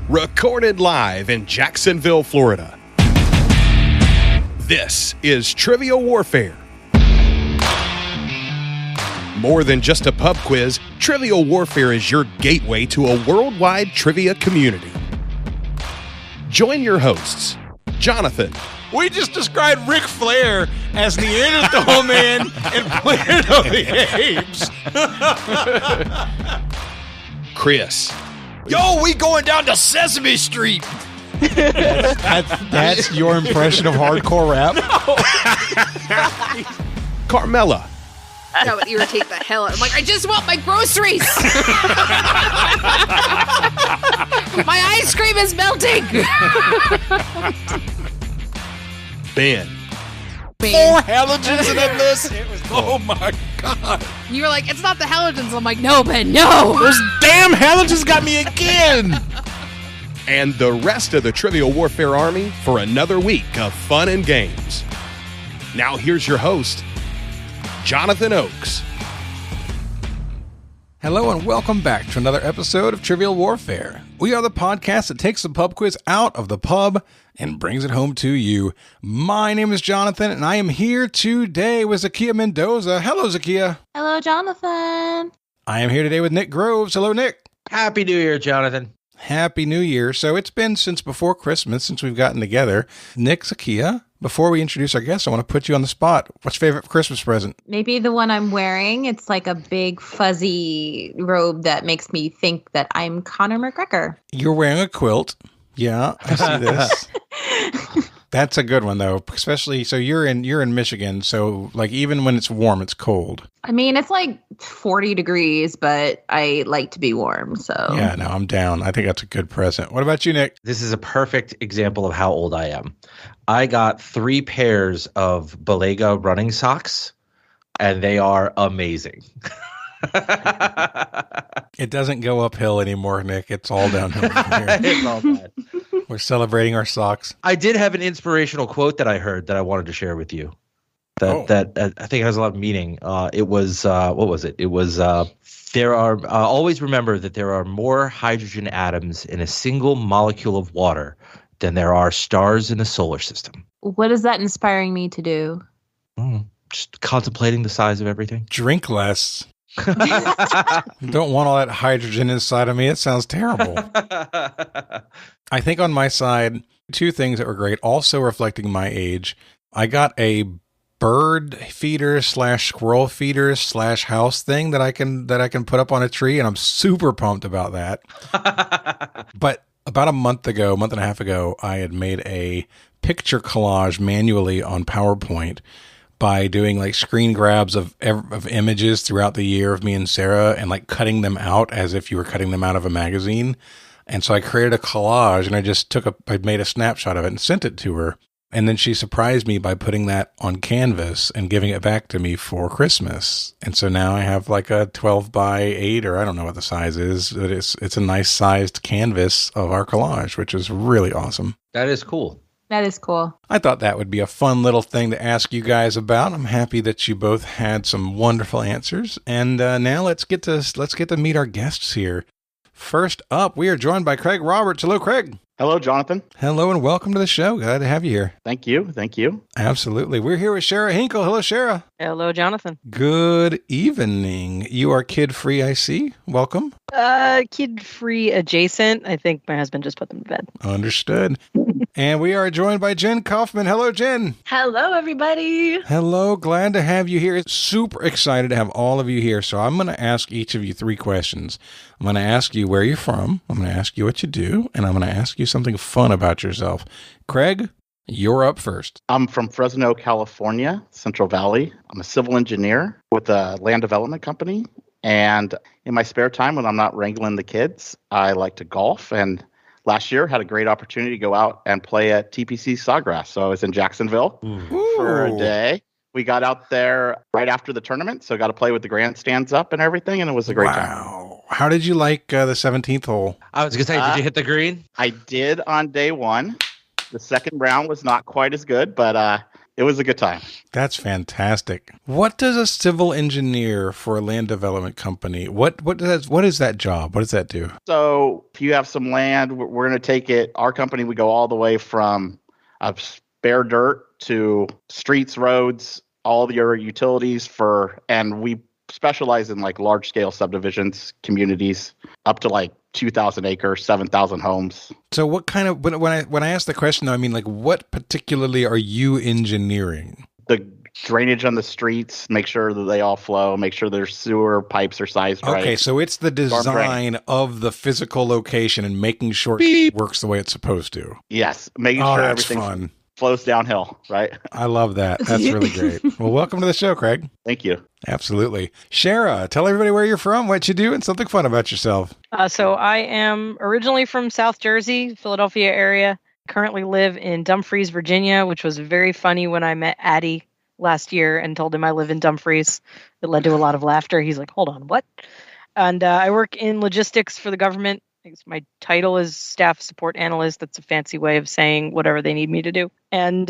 recorded live in Jacksonville, Florida. This is Trivial Warfare. More than just a pub quiz, Trivial Warfare is your gateway to a worldwide trivia community. Join your hosts, Jonathan. We just described Ric Flair as Neanderthal Man and Planet of the Apes. Chris. Yo, we going down to Sesame Street. That's your impression of hardcore rap? Carmela. That would irritate the hell out. I'm like, I just want my groceries. My ice cream is melting. Ben. 4 halogens in that list. Oh my God. You were like, it's not the halogens. I'm like, no, Ben, no. Those damn halogens got me again. And the rest of the Trivial Warfare Army for another week of fun and games. Now here's your host, Jonathan Oakes. Hello and welcome back to another episode of Trivial Warfare. We are the podcast that takes the pub quiz out of the pub and brings it home to you. My name is Jonathan, and I am here today with Zahkia Mendoza. Hello, Zahkia. Hello, Jonathan. I am here today with Nick Groves. Hello, Nick. Happy New Year, Jonathan. Happy New Year. So it's been since before Christmas since we've gotten together. Nick, Zahkia, before we introduce our guests, I want to put you on the spot. What's your favorite Christmas present? Maybe the one I'm wearing. It's like a big fuzzy robe that makes me think that I'm Conor McGregor. You're wearing a quilt. Yeah, I see this. That's a good one, though, especially, so you're in Michigan, so, like, even when it's warm, it's cold. I mean, it's like 40 degrees, but I like to be warm, so. Yeah, no, I'm down. I think that's a good present. What about you, Nick? This is a perfect example of how old I am. I got 3 pairs of Balega running socks, and they are amazing. It doesn't go uphill anymore, Nick. It's all downhill from here. It's all bad. We're celebrating our socks. I did have an inspirational quote that I heard that I wanted to share with you. That I think has a lot of meaning. It was what was it? It was there are always remember that there are more hydrogen atoms in a single molecule of water than there are stars in the solar system. What is that inspiring me to do? Just contemplating the size of everything. Drink less. Don't want all that hydrogen inside of me. It sounds terrible. I think on my side, 2 things that were great, also reflecting my age. I got a bird feeder / squirrel feeder / house thing that I can put up on a tree, and I'm super pumped about that. But about a month and a half ago, I had made a picture collage manually on PowerPoint by doing like screen grabs of images throughout the year of me and Sarah and like cutting them out as if you were cutting them out of a magazine. And so I created a collage and I made a snapshot of it and sent it to her. And then she surprised me by putting that on canvas and giving it back to me for Christmas. And so now I have like a 12 by 8, or I don't know what the size is, but it's a nice sized canvas of our collage, which is really awesome. That is cool. That is cool. I thought that would be a fun little thing to ask you guys about. I'm happy that you both had some wonderful answers. And now let's get to meet our guests here. First up, we are joined by Craig Roberts. Hello, Craig. Hello, Jonathan. Hello, and welcome to the show. Glad to have you here. Thank you. Thank you. Absolutely. We're here with Shara Hinkel. Hello, Shara. Hello, Jonathan. Good evening. You are kid-free, I see. Welcome. Kid-free adjacent. I think my husband just put them to bed. Understood. And we are joined by Jen Kaufmann. Hello, Jen. Hello, everybody. Hello. Glad to have you here. Super excited to have all of you here. So I'm going to ask each of you 3 questions. I'm going to ask you where you're from. I'm going to ask you what you do. And I'm going to ask you something fun about yourself. Craig, you're up first. I'm from Fresno, California, Central Valley. I'm a civil engineer with a land development company. And in my spare time, when I'm not wrangling the kids, I like to golf. And last year, had a great opportunity to go out and play at TPC Sawgrass. So I was in Jacksonville for a day. We got out there right after the tournament, so got to play with the grandstands up and everything, and it was a great time. How did you like the 17th hole? I was going to say, did you hit the green? I did on day 1. The second round was not quite as good, but it was a good time. That's fantastic. What does a civil engineer for a land development company, what is that job? What does that do? So if you have some land, we're going to take it. Our company, we go all the way from bare dirt to streets, roads, all your utilities and we specialize in like large scale subdivisions, communities up to like 2,000 acres, 7,000 homes. So what kind of, when I ask the question, though, I mean, like, what particularly are you engineering? The drainage on the streets, make sure that they all flow, make sure their sewer pipes are sized right. Okay, so it's the design of the physical location and making sure it works the way it's supposed to. Yes, making sure everything flows downhill, right? I love that. That's really great. Well, welcome to the show, Craig. Thank you. Absolutely. Shara, tell everybody where you're from, what you do, and something fun about yourself. So I am originally from South Jersey, Philadelphia area. Currently live in Dumfries, Virginia, which was very funny when I met Addie last year and told him I live in Dumfries. It led to a lot of laughter. He's like, hold on, what? And I work in logistics for the government. My title is staff support analyst. That's a fancy way of saying whatever they need me to do. And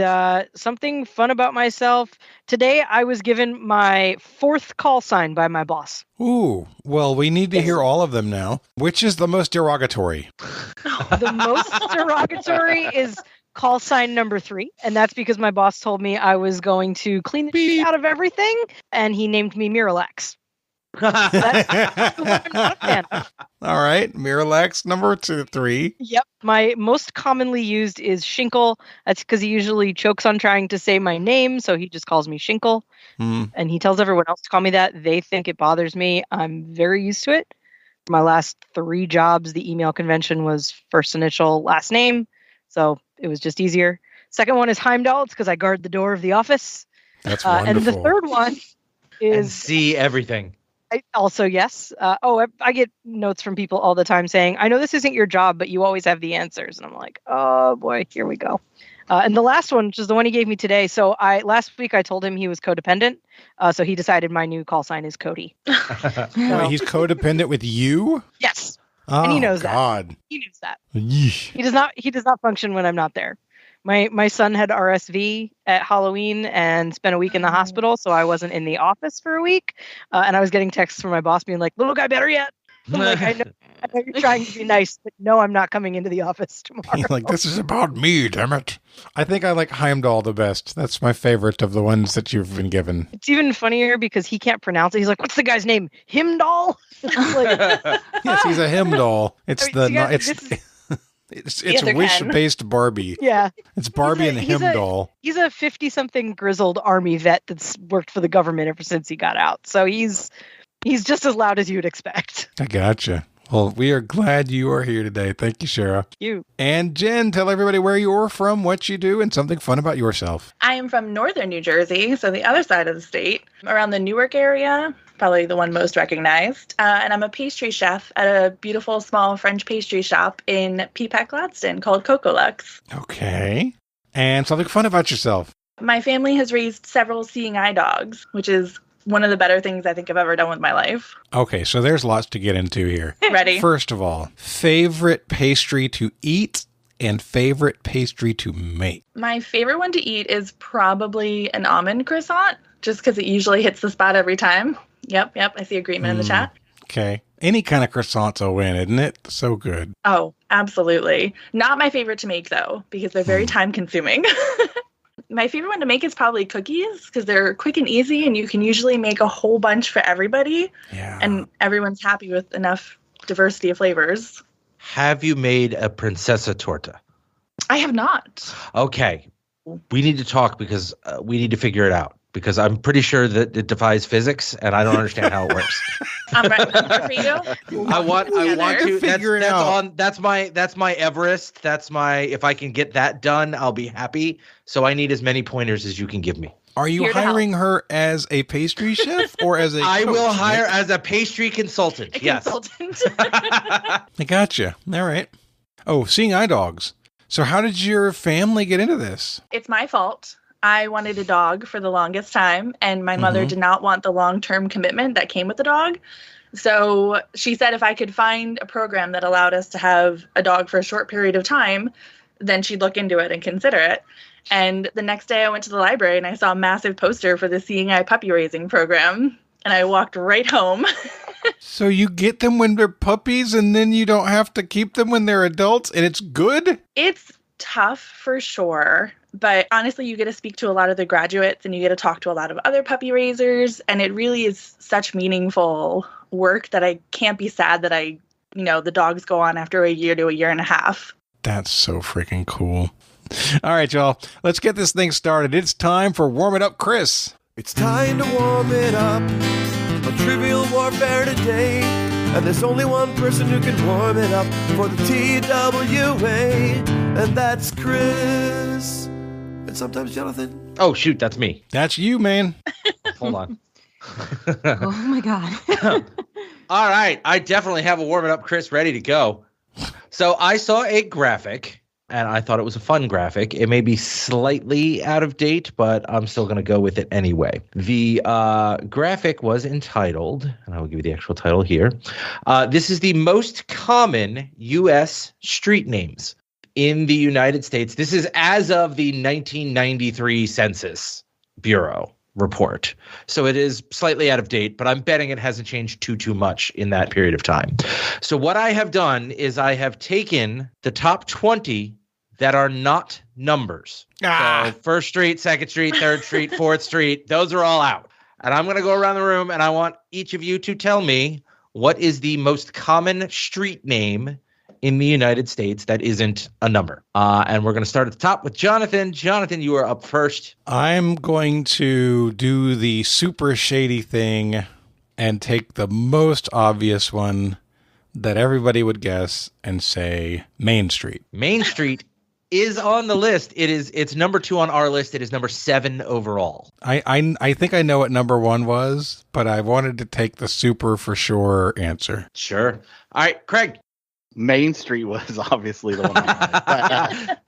something fun about myself. Today, I was given my 4th call sign by my boss. Ooh, well, we need to hear all of them now. Which is the most derogatory? The most derogatory is call sign number 3. And that's because my boss told me I was going to clean the shit out of everything. And he named me Miralax. That's the one I'm not a fan of. All right, Miralax number 3. Yep. My most commonly used is Shinkle. That's because he usually chokes on trying to say my name, so he just calls me Shinkle. And he tells everyone else to call me that. They think it bothers me. I'm very used to it. My last 3 jobs, the email convention was first initial, last name, so it was just easier. Second one is Heimdall. It's because I guard the door of the office. That's wonderful. And the third one is... And see everything. Yes. I get notes from people all the time saying, I know this isn't your job, but you always have the answers. And I'm like, oh boy, here we go. And the last one, which is the one he gave me today. So last week I told him he was codependent. So he decided my new call sign is Cody. Wait, he's codependent with you? Yes. Oh, and he knows God. that. He knows that. Yeesh. He does not function when I'm not there. My son had RSV at Halloween and spent a week in the hospital, so I wasn't in the office for a week. And I was getting texts from my boss being like, little guy better yet. I'm like, I know you're trying to be nice, but no, I'm not coming into the office tomorrow. You're like, this is about me, damn it. I think I like Heimdall the best. That's my favorite of the ones that you've been given. It's even funnier because he can't pronounce it. He's like, what's the guy's name? Himdall? Like, yes, he's a Himdall. It's It's wish-based Barbie. Yeah. It's Barbie and Himdall. He's a 50-something grizzled army vet that's worked for the government ever since he got out. So he's just as loud as you'd expect. I gotcha. Well, we are glad you are here today. Thank you, Shara. You. And Jen, tell everybody where you're from, what you do, and something fun about yourself. I am from northern New Jersey, so the other side of the state, around the Newark area, probably the one most recognized. And I'm a pastry chef at a beautiful small French pastry shop in Peapack, Gladstone called Coco Lux. Okay. And something fun about yourself. My family has raised several seeing eye dogs, which is one of the better things I think I've ever done with my life. Okay, so there's lots to get into here. Ready? First of all, favorite pastry to eat and favorite pastry to make. My favorite one to eat is probably an almond croissant, just because it usually hits the spot every time. Yep, I see agreement in the chat. Okay. Any kind of croissant's a win, isn't it? So good. Oh, absolutely. Not my favorite to make, though, because they're very time-consuming. My favorite one to make is probably cookies, because they're quick and easy, and you can usually make a whole bunch for everybody. Yeah. And everyone's happy with enough diversity of flavors. Have you made a princesa torta? I have not. Okay. We need to talk because we need to figure it out. Because I'm pretty sure that it defies physics, and I don't understand how it works. I'm ready for you. I want to figure it out. That's my Everest. That's my, if I can get that done, I'll be happy. So I need as many pointers as you can give me. Are you hiring her as a pastry chef or as a I coach? will hire as a pastry consultant. Yes. Consultant. I gotcha. All right. Oh, seeing eye dogs. So how did your family get into this? It's my fault. I wanted a dog for the longest time, and my mother did not want the long-term commitment that came with the dog. So she said if I could find a program that allowed us to have a dog for a short period of time, then she'd look into it and consider it. And the next day I went to the library and I saw a massive poster for the Seeing Eye puppy raising program. And I walked right home. So you get them when they're puppies and then you don't have to keep them when they're adults and it's good? It's tough for sure. But honestly, you get to speak to a lot of the graduates and you get to talk to a lot of other puppy raisers. And it really is such meaningful work that I can't be sad that the dogs go on after a year to a year and a half. That's so freaking cool. All right, y'all. Let's get this thing started. It's time for Warm It Up, Chris. It's time to warm it up on Trivial Warfare today. And there's only one person who can warm it up for the TWA, and that's Chris. And sometimes Jonathan. Oh, shoot, that's me. That's you, man. Hold on. Oh, my God. All right. I definitely have a Warm It Up, Chris, ready to go. So I saw a graphic, and I thought it was a fun graphic. It may be slightly out of date, but I'm still going to go with it anyway. The graphic was entitled, and I will give you the actual title here. This is the most common U.S. street names in the United States. This is as of the 1993 Census Bureau report. So it is slightly out of date, but I'm betting it hasn't changed too much in that period of time. So what I have done is I have taken the top 20 that are not numbers. So First Street, Second Street, Third Street, Fourth Street, those are all out. And I'm going to go around the room and I want each of you to tell me what is the most common street name in the United States that isn't a number. And we're going to start at the top with Jonathan. Jonathan, you are up first. I'm going to do the super shady thing and take the most obvious one that everybody would guess and say Main Street. Main Street is on the list. It's number 2 on our list. It is number 7 overall. I think I know what number 1 was, but I wanted to take the super for sure answer. Sure. All right, Craig. Main Street was obviously the one. But,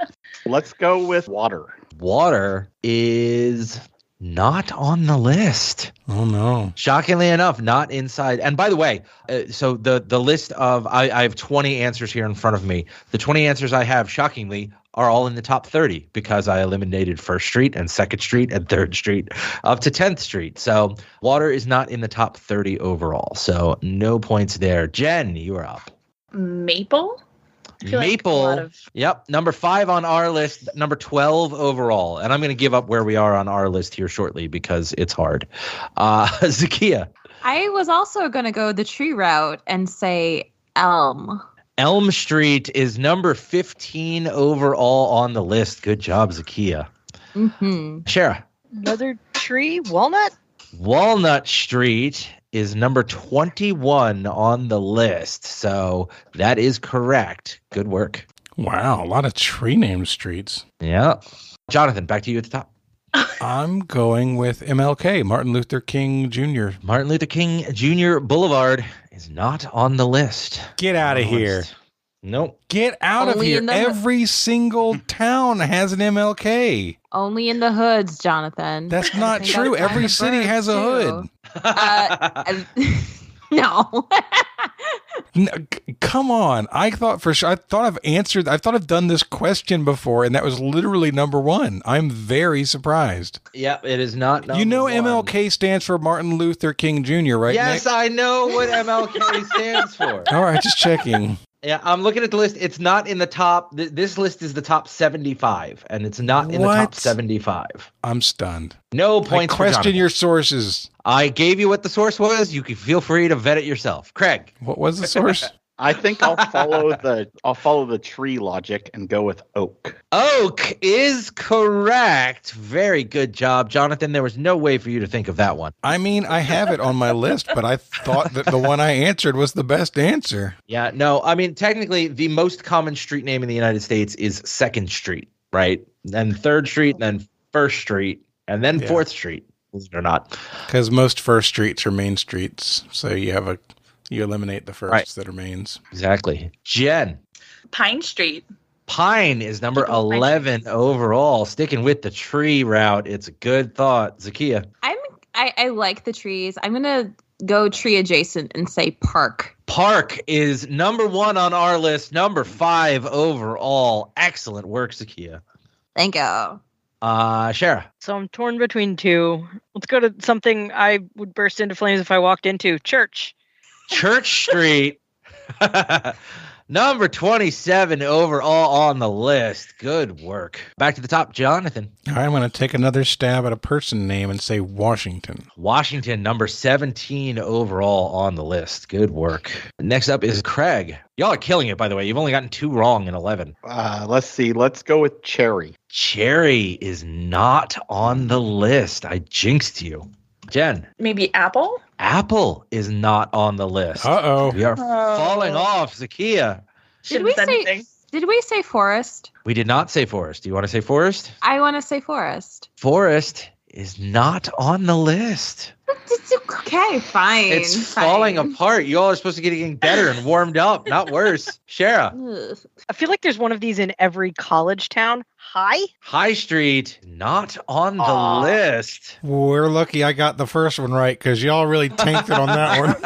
let's go with water. Water is not on the list. Oh, no. Shockingly enough, not inside. And by the way, so the list of, I have 20 answers here in front of me. The 20 answers I have, shockingly, are all in the top 30 because I eliminated First Street and Second Street and Third Street up to 10th Street. So water is not in the top 30 overall. So no points there. Jen, you are up. Maple? Maple. Yep. Number 5 on our list, number 12 overall. And I'm going to give up where we are on our list here shortly because it's hard. Zahkia. I was also going to go the tree route and say Elm. Elm Street is number 15 overall on the list. Good job, Zahkia. Mm-hmm. Shara. Another tree? Walnut? Walnut Street is number 21 on the list. So that is correct. Good work. Wow, a lot of tree named streets. Yeah. Jonathan, back to you at the top. I'm going with MLK, Martin Luther King Jr. Martin Luther King Jr. Boulevard is not on the list. Get out of here. Nope. Get out of here. Every single town has an MLK. Only in the hoods, Jonathan. That's not true. Every city has a hood. No. No, come on. I thought I've done this question before, and that was literally number 1. I'm very surprised. Yep, it is not number 1. You know MLK stands for Martin Luther King Jr., right, Yes, Nick? I know what MLK stands for. All right, just checking. Yeah, I'm looking at the list. It's not in the top. This list is the top 75, and it's not in the top 75. I'm stunned. No points for question Jonathan. your sources. I gave you what the source was. You can feel free to vet it yourself. Craig. What was the source? I think I'll follow the tree logic and go with oak. Oak is correct. Very good job, Jonathan. There was no way for you to think of that one. I mean, I have it on my list, but I thought that the one I answered was the best answer. Yeah, no. I mean, technically, the most common street name in the United States is 2nd Street, right? Then 3rd Street, then 1st Street, and then 4th Street, believe it or not. Because most first streets are main streets, so you eliminate the firsts that are mains. Exactly. Jen. Pine Street. Pine is number 11 overall. Sticking with the tree route. It's a good thought. Zahkia. I like the trees. I'm going to go tree adjacent and say park. Park is number 1 on our list. Number 5 overall. Excellent work, Zahkia. Thank you. Shara. So I'm torn between two. Let's go to something I would burst into flames if I walked into. Church. Church Street. Number 27 overall on the list. Good work. Back to the top, Jonathan. I'm going to take another stab at a person name and say Washington. Washington, number 17 overall on the list. Good work. Next up is Craig. Y'all are killing it, by the way. You've only gotten 2 wrong in 11. Let's see. Let's go with Cherry. Cherry is not on the list. I jinxed you. Jen. Maybe Apple? Apple is not on the list. Uh-oh. We are falling off. Zahkia. Did we say forest? We did not say forest. Do you want to say forest? I want to say forest. Forest is not on the list. Okay, fine. It's falling apart. You all are supposed to get getting better and warmed up, not worse. Shara. I feel like there's one of these in every college town. High Street, not on the list. We're lucky I got the first one right because y'all really tanked it on that one.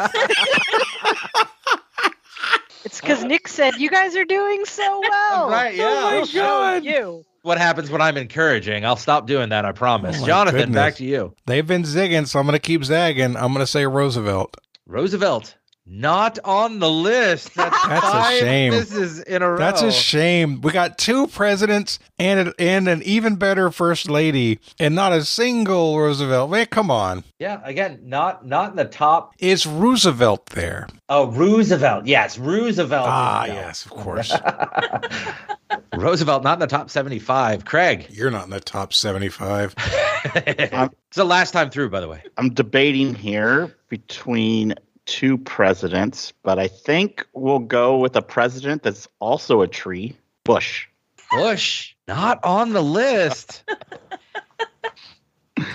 It's because Nick said you guys are doing so well. Right, yeah. Oh my God. You. What happens when I'm encouraging? I'll stop doing that, I promise. Jonathan, goodness. Back to you. They've been zigging, so I'm going to keep zagging. I'm going to say Roosevelt. Roosevelt, not on the list. That's a shame. This is in a row. That's a shame. We got 2 presidents and an even better first lady, and not a single Roosevelt. Man, come on. Yeah, again, not in the top. Is Roosevelt there? Oh, Roosevelt. Yes, Roosevelt. Yes, of course. Roosevelt, not in the top 75. Craig. You're not in the top 75. It's the last time through, by the way. I'm debating here between 2 presidents, but I think we'll go with a president that's also a tree. Bush. Bush, not on the list.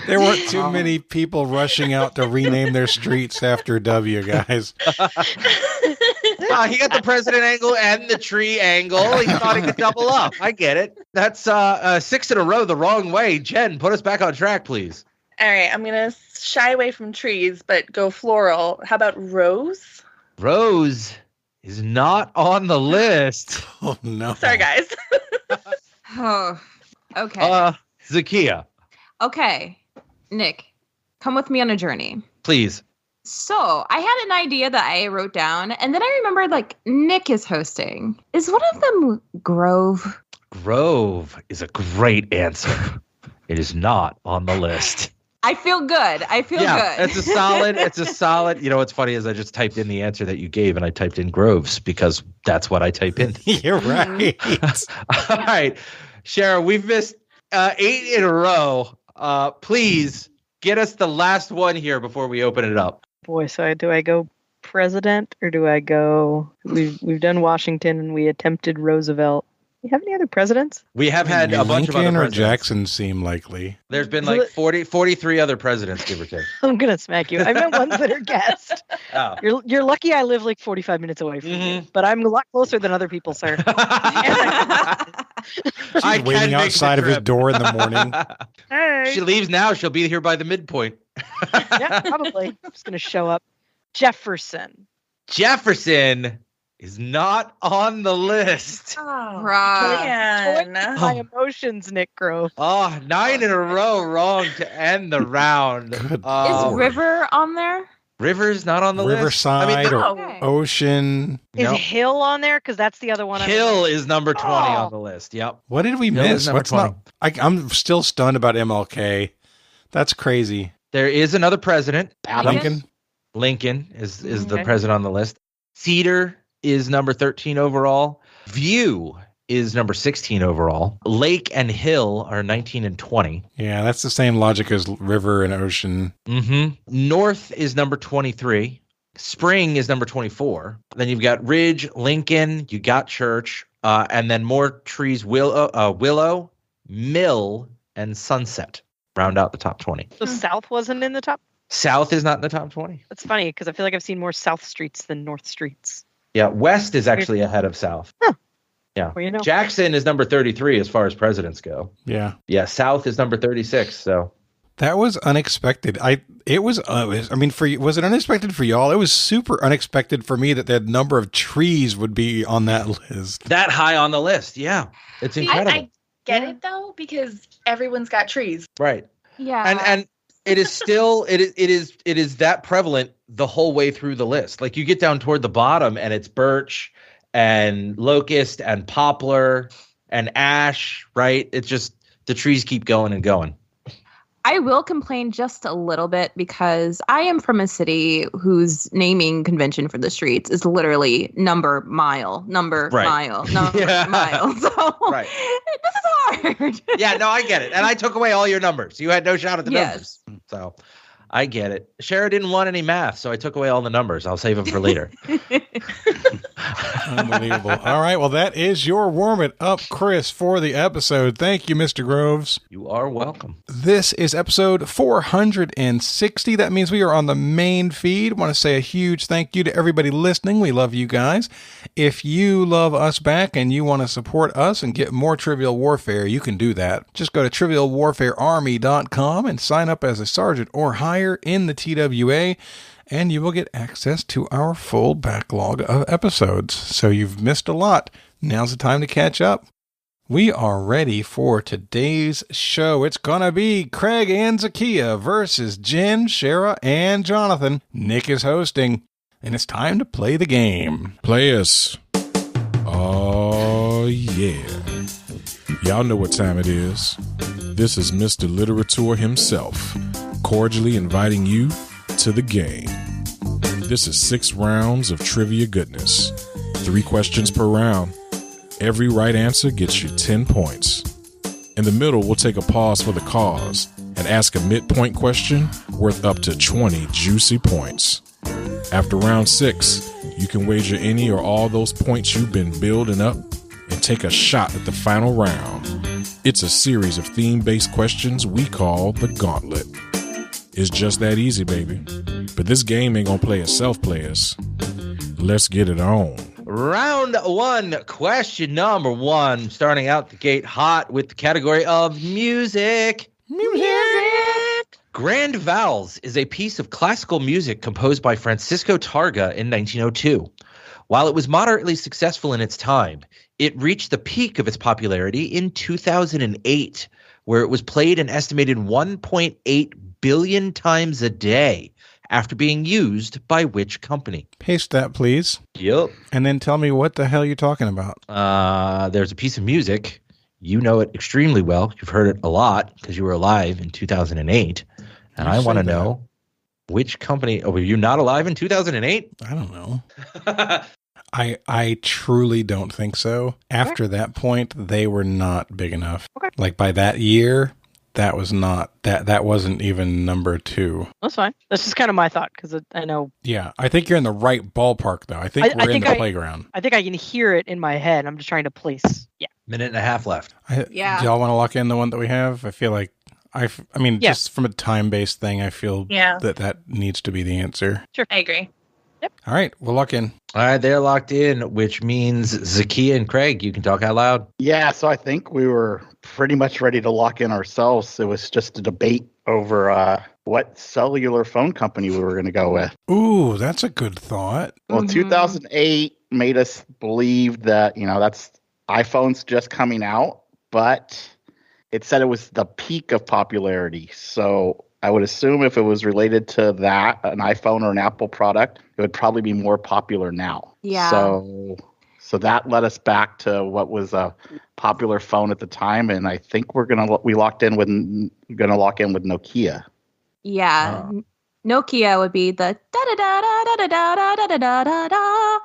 There weren't too many people rushing out to rename their streets after W, guys. He got the president angle and the tree angle. He thought he could double up. I get it. That's 6 in a row the wrong way. Jen, put us back on track, please. All right, I'm going to shy away from trees, but go floral. How about rose? Rose is not on the list. Oh, no. Sorry, guys. Oh, okay. Zahkia. Okay, Nick, come with me on a journey. Please. So I had an idea that I wrote down, and then I remembered, Nick is hosting. Is one of them Grove? Grove is a great answer. It is not on the list. I feel good. Good. It's a solid. You know what's funny is I just typed in the answer that you gave, and I typed in Groves because that's what I type in. You're right. All right. Shara, we've missed 8 in a row. Please get us the last one here before we open it up. Boy, so do I go president or do I go? We've done Washington and we attempted Roosevelt. Do you have any other presidents? We have had a bunch of other Lincoln or presidents. Jackson seem likely. There's been 43 other presidents, give or take. I'm gonna smack you. I meant ones that are guessed. Oh. You're lucky I live 45 minutes away from you, but I'm a lot closer than other people, sir. She's waiting outside of his door in the morning. Hey. She leaves now. She'll be here by the midpoint. Yeah, probably. I'm just gonna show up. Jefferson is not on the list. Oh, man. My emotions, Nick Grove. 9 in a row wrong to end the round. Is River on there? River's not on the Riverside list. or Ocean. Is Hill on there? Because that's the other one. Hill is number 20 on the list. Yep. What did we Hill is miss? number What's 20. not? I'm still stunned about MLK. That's crazy. There is another president. Lincoln is the president on the list. Cedar is number 13 overall. View is number 16 overall. Lake and Hill are 19 and 20. Yeah, that's the same logic as River and Ocean. Mm-hmm. North is number 23. Spring is number 24. Then you've got Ridge, Lincoln, you got Church, and then more trees, Willow, Mill, and Sunset round out the top 20. So South wasn't in the top? South is not in the top 20. That's funny because I feel like I've seen more South streets than North streets. Yeah, West is actually ahead of South. Huh. Yeah. Well, you know. Jackson is number 33 as far as presidents go. Yeah. Yeah, South is number 36, so. That was unexpected. Was it unexpected for y'all? It was super unexpected for me that the number of trees would be on that list. That high on the list, yeah. It's incredible. get it though, because everyone's got trees. Right. Yeah. And it is still it is that prevalent the whole way through the list. Like you get down toward the bottom and it's birch and locust and poplar and ash, right? It's just the trees keep going and going. I will complain just a little bit because I am from a city whose naming convention for the streets is literally number, mile. So Right. This is hard. Yeah, no, I get it. And I took away all your numbers. You had no shot at the numbers. So I get it. Shara didn't want any math, so I took away all the numbers. I'll save them for later. Unbelievable. All right. Well, that is your Warm It Up, Chris, for the episode. Thank you, Mr. Groves. You are welcome. This is episode 460. That means we are on the main feed. Want to say a huge thank you to everybody listening. We love you guys. If you love us back and you want to support us and get more Trivial Warfare, you can do that. Just go to trivialwarfarearmy.com and sign up as a sergeant or higher in the TWA. And you will get access to our full backlog of episodes. So you've missed a lot. Now's the time to catch up. We are ready for today's show. It's going to be Craig and Zahkia versus Jen, Shara, and Jonathan. Nick is hosting, and it's time to play the game. Players. Oh, yeah. Y'all know what time it is. This is Mr. Literature himself, cordially inviting you to the game. This is 6 rounds of trivia goodness. 3 questions per round. Every right answer gets you 10 points. In the middle, we'll take a pause for the cause and ask a midpoint question worth up to 20 juicy points. After round 6, you can wager any or all those points you've been building up and take a shot at the final round. It's a series of theme-based questions we call the Gauntlet. It's just that easy, baby. But this game ain't gonna play itself, players. Let's get it on. Round 1, question number 1, starting out the gate hot with the category of music. Grand Vowels is a piece of classical music composed by Francisco Targa in 1902. While it was moderately successful in its time, it reached the peak of its popularity in 2008, where it was played an estimated 1.8 billion times a day after being used by which company? Paste that, please. Yep. And then tell me what the hell you're talking about. There's a piece of music. You know it extremely well. You've heard it a lot because you were alive in 2008. And I want to know which company. Oh, were you not alive in 2008? I don't know. I truly don't think so. After that point, they were not big enough. Okay. Like by that year, that was not that wasn't even number 2. That's fine. That's just kind of my thought because I know. Yeah, I think you're in the right ballpark though. I think we're in the playground. I think I can hear it in my head. I'm just trying to place. Yeah. Minute and a half left. Yeah. Do y'all want to lock in the one that we have? I feel like just from a time-based thing, I feel that needs to be the answer. Sure. I agree. Yep. All right, we'll lock in. All right, they're locked in, which means Zahkia and Craig, you can talk out loud. Yeah, so I think we were pretty much ready to lock in ourselves. It was just a debate over what cellular phone company we were going to go with. Ooh, that's a good thought. Well, 2008 made us believe that, that's iPhone's just coming out, but it said it was the peak of popularity. So I would assume if it was related to that, an iPhone or an Apple product, it would probably be more popular now. Yeah. So that led us back to what was a popular phone at the time, and I think we're gonna lock in with Nokia. Yeah. Nokia would be the da da da da da da da da da da da.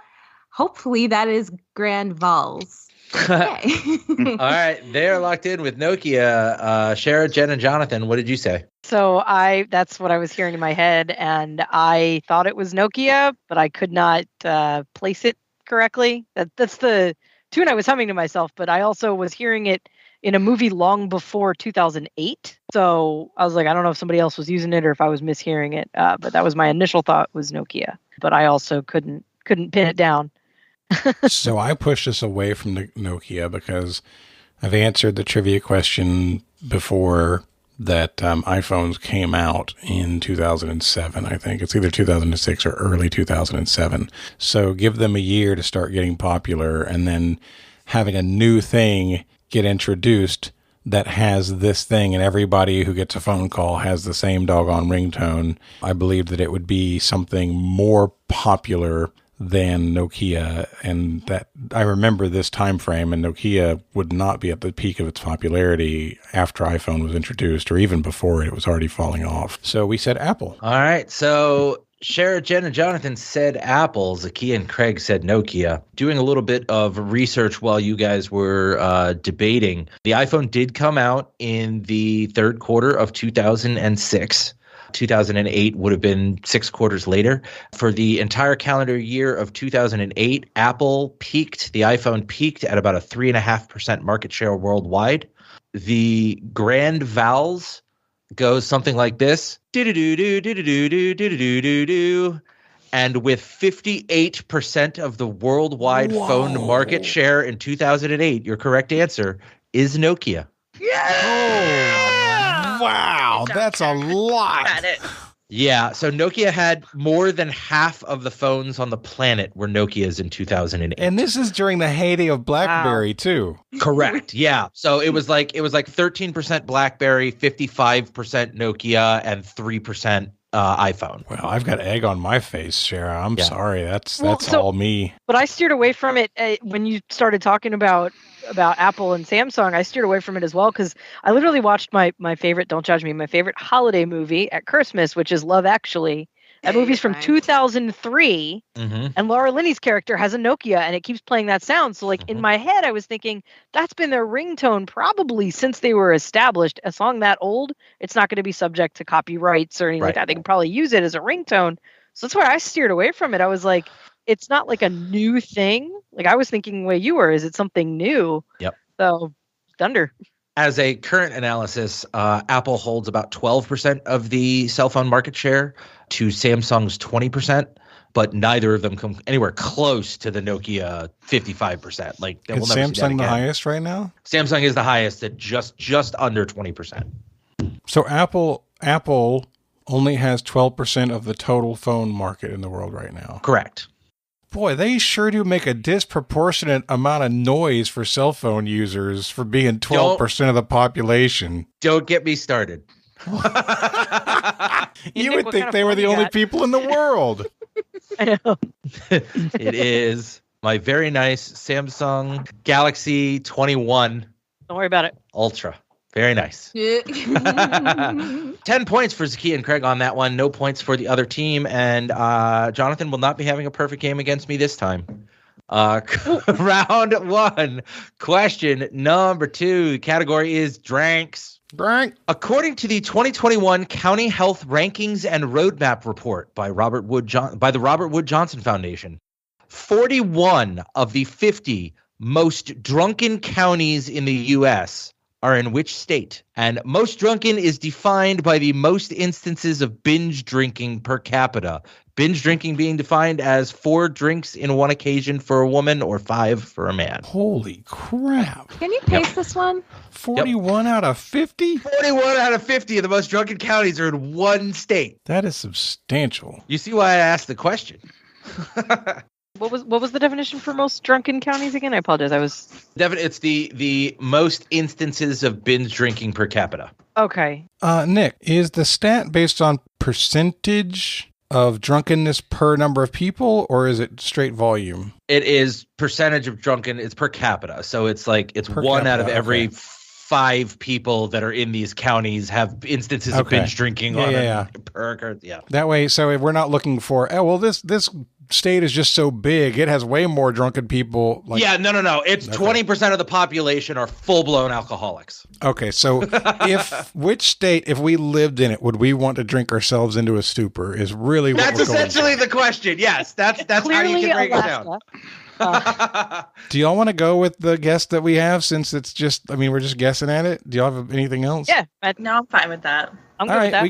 Hopefully that is Grand Vowels. Okay. All right, they're locked in with Nokia. Shara, Jen, and Jonathan, what did you say? So that's what I was hearing in my head, and I thought it was Nokia, but I could not place it correctly. That's the tune I was humming to myself, but I also was hearing it in a movie long before 2008. So I was like, I don't know if somebody else was using it or if I was mishearing it, but that was my initial thought was Nokia. But I also couldn't pin it down. So I pushed this away from the Nokia because I've answered the trivia question before that iPhones came out in 2007, I think. It's either 2006 or early 2007. So give them a year to start getting popular, and then having a new thing get introduced that has this thing, and everybody who gets a phone call has the same doggone ringtone, I believe that it would be something more popular than Nokia, and that I remember this time frame, and Nokia would not be at the peak of its popularity after iPhone was introduced, or even before it was already falling off. So we said Apple. All right, so Shara, Jen, and Jonathan said Apple. Zahkia and Craig said Nokia. Doing a little bit of research while you guys were debating, the iPhone did come out in the third quarter of 2006. 2008 would have been 6 quarters later. For the entire calendar year of 2008, the iPhone peaked at about a 3.5% market share worldwide. The grand vowels goes something like this. Do-do-do-do, do-do-do-do, do-do-do-do-do. And with 58% of the worldwide phone market share in 2008, your correct answer is Nokia. Yeah! Oh, wow, that's a lot. Yeah, so Nokia had more than half of the phones on the planet were Nokias in 2008. And this is during the heyday of BlackBerry, too. Correct, yeah. So it was like 13% BlackBerry, 55% Nokia, and 3% iPhone. Well, I've got egg on my face, Shara. I'm sorry. That's so, all me. But I steered away from it when you started talking about Apple and Samsung. I steered away from it as well because I literally watched my favorite, don't judge me, my favorite holiday movie at Christmas, which is Love Actually. That movie's from 2003, and Laura Linney's character has a Nokia, and it keeps playing that sound. So, in my head, I was thinking, that's been their ringtone probably since they were established. A song that old, it's not going to be subject to copyrights or anything like that. They can probably use it as a ringtone. So that's why I steered away from it. I was like, it's not like a new thing. I was thinking the way you were, is it something new? Yep. So, thunder. As a current analysis, Apple holds about 12% of the cell phone market share to Samsung's 20%, but neither of them come anywhere close to the Nokia 55%. Is Samsung the highest right now? Samsung is the highest at just under 20%. So Apple only has 12% of the total phone market in the world right now. Correct. Boy, they sure do make a disproportionate amount of noise for cell phone users for being 12% of the population. Don't get me started. You would think they were the only people in the world. I know. It is my very nice Samsung Galaxy 21. Don't worry about it. Ultra. Very nice. 10 points for Zahkia and Craig on that one. No points for the other team. And Jonathan will not be having a perfect game against me this time. Round 1. Question number 2. The category is drinks. Drink. According to the 2021 County Health Rankings and Roadmap Report by the Robert Wood Johnson Foundation, 41 of the 50 most drunken counties in the U.S. are in which state? And most drunken is defined by the most instances of binge drinking per capita. Binge drinking being defined as 4 drinks in one occasion for a woman or 5 for a man. Holy crap. Can you paste this one? 41 out of 50? 41 out of 50 of the most drunken counties are in one state. That is substantial. You see why I asked the question. What was the definition for most drunken counties again? I apologize. It's the most instances of binge drinking per capita. Okay. Nick, is the stat based on percentage of drunkenness per number of people, or is it straight volume? It is percentage of drunken. It's per capita. So it's per 1 capita, out of every 5 people that are in these counties have instances of binge drinking per. Yeah. That way, so if we're not looking for, this state is just so big, it has way more drunken people. No. It's 20% of the population are full-blown alcoholics. Okay, so if we lived in it, would we want to drink ourselves into a stupor? Is really what that's essentially the question. Yes, that's how you can break Alaska. it down. Do y'all want to go with the guess that we have, since it's just, we're just guessing at it? Do y'all have anything else? Yeah. No, I'm fine with that. I'm good with that.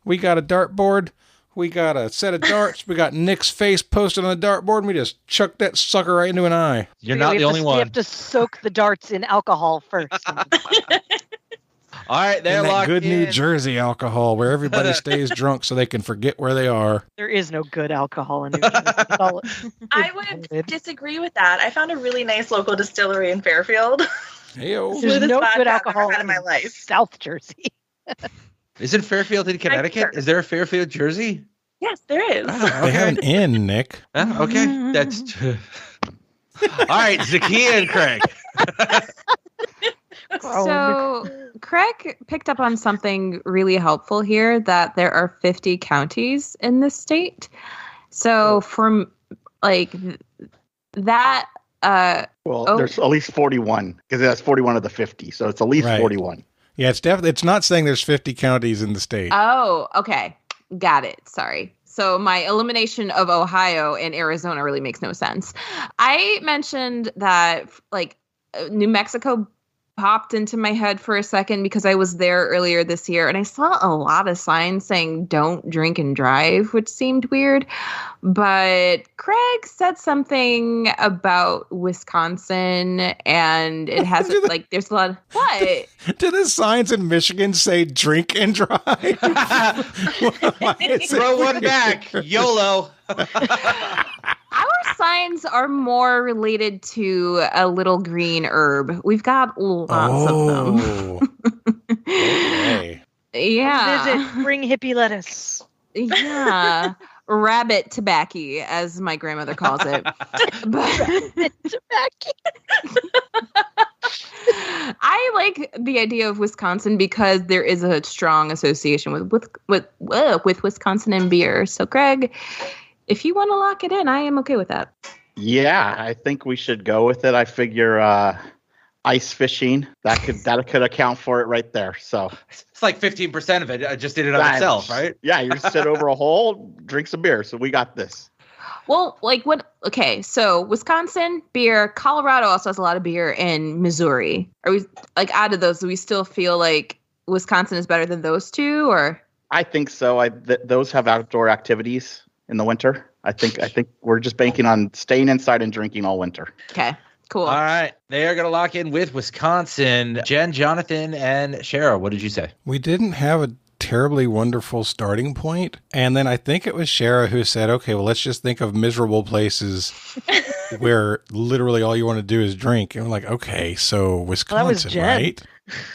we got a dartboard. We got a set of darts. We got Nick's face posted on the dartboard, and we just chucked that sucker right into an eye. You're not the only one. We have to soak the darts in alcohol first. All right, they're locked in. That good in. New Jersey alcohol where everybody stays drunk so they can forget where they are. There is no good alcohol in New Jersey. I would disagree with that. I found a really nice local distillery in Fairfield. Heyo. There's Smoothest no vodka good I've alcohol ever had in my life. South Jersey. Isn't Fairfield in Connecticut? Is there a Fairfield, Jersey? Yes, there is. Oh, They have an inn, Nick. Oh, okay. That's all right. Zahkia and Craig. So Craig picked up on something really helpful here, that there are 50 counties in this state. So from like that, there's at least 41 because that's 41 of the 50. So it's at least 41. Yeah, it's not saying there's 50 counties in the state. Oh, okay. Got it. Sorry. So my elimination of Ohio and Arizona really makes no sense. I mentioned that like New Mexico popped into my head for a second because I was there earlier this year and I saw a lot of signs saying don't drink and drive, which seemed weird. But Craig said something about Wisconsin and it has like there's a lot of what? Do the signs in Michigan say drink and drive? Throw one back. YOLO. Our signs are more related to a little green herb. We've got lots of them. Okay. Yeah. Visit spring hippie lettuce. Yeah. Rabbit tobacco, as my grandmother calls it. But I like the idea of Wisconsin because there is a strong association with Wisconsin and beer. So, Greg, if you want to lock it in, I am okay with that. Yeah, I think we should go with it. I figure ice fishing that could account for it right there. So it's like 15% of it. I just did it on itself, right? Yeah, you sit over a hole, drink some beer. So we got this. Well, like what? Okay, so Wisconsin beer, Colorado also has a lot of beer, and Missouri. Are we like out of those? Do we still feel like Wisconsin is better than those two, or? I think so. Those have outdoor activities in the winter. I think we're just banking on staying inside and drinking all winter. Okay, cool. All right, they are going to lock in with Wisconsin. Jen, Jonathan, and Shara, what did you say? We didn't have a terribly wonderful starting point. And then I think it was Shara who said, okay, well, let's just think of miserable places where literally all you want to do is drink. And we're like, okay, so Wisconsin, right?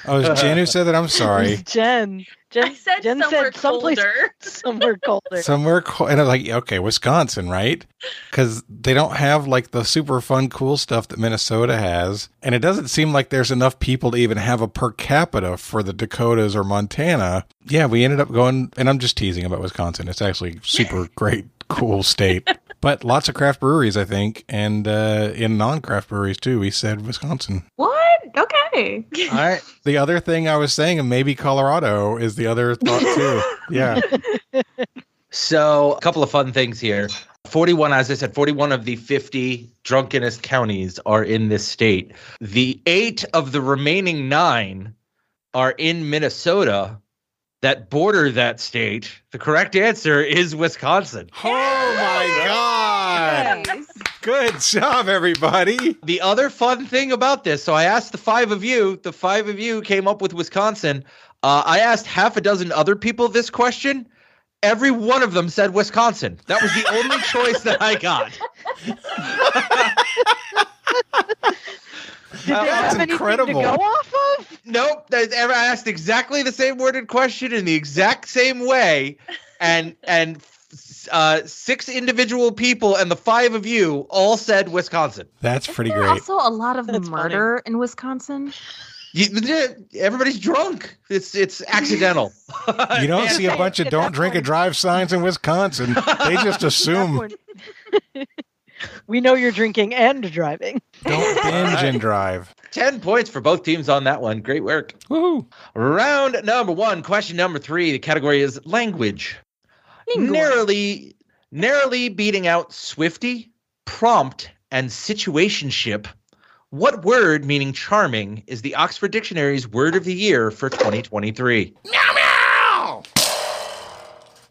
Oh, it was Jen who said that? I'm sorry. Jen said somewhere colder. Somewhere colder. Somewhere cold. And I was like, okay, Wisconsin, right? Because they don't have like the super fun, cool stuff that Minnesota has. And it doesn't seem like there's enough people to even have a per capita for the Dakotas or Montana. Yeah, we ended up going, and I'm just teasing about Wisconsin. It's actually super great, cool state. But lots of craft breweries, I think. And in non-craft breweries, too. We said Wisconsin. What? Okay. All right. The other thing I was saying, and maybe Colorado is the other thought, too. Yeah. So a couple of fun things here. 41, as I said, 41 of the 50 drunkenest counties are in this state. The 8 of the remaining 9 are in Minnesota that border that state. The correct answer is Wisconsin. Oh, my God. Nice. Good job, everybody. The other fun thing about this, so I asked the 5 of you came up with Wisconsin. I asked half a dozen other people this question. Every one of them said Wisconsin. That was the only choice that I got. That's incredible. To go off of? Nope. I asked exactly the same worded question in the exact same way, and 6 individual people and the 5 of you all said Wisconsin. That's pretty There's great. also a lot of murder in Wisconsin. Everybody's drunk. It's accidental. You don't see a bunch of don't drink and drive signs in Wisconsin. They just assume. We know you're drinking and driving. Don't binge and drive. 10 points for both teams on that one. Great work. Woohoo. Round number 1, question number 3. The category is language. Narrowly beating out Swifty, prompt, and situationship. What word meaning charming is the Oxford Dictionary's word of the year for 2023? Meow meow.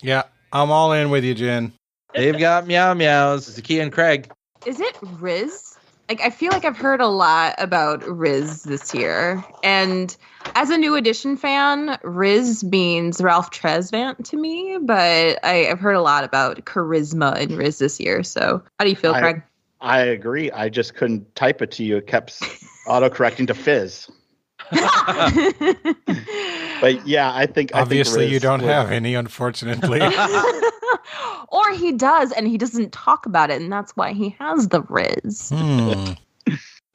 Yeah, I'm all in with you, Jen. They've got meow meows. Zahkia and Craig. Is it Riz? Like, I feel like I've heard a lot about Riz this year. And as a New Edition fan, Riz means Ralph Tresvant to me. But I've heard a lot about charisma in Riz this year. So how do you feel, Craig? I agree. I just couldn't type it to you. It kept Auto-correcting to Fizz. But yeah, I think Obviously Riz you don't would- have any, unfortunately. Or he does, and he doesn't talk about it, and that's why he has the Riz.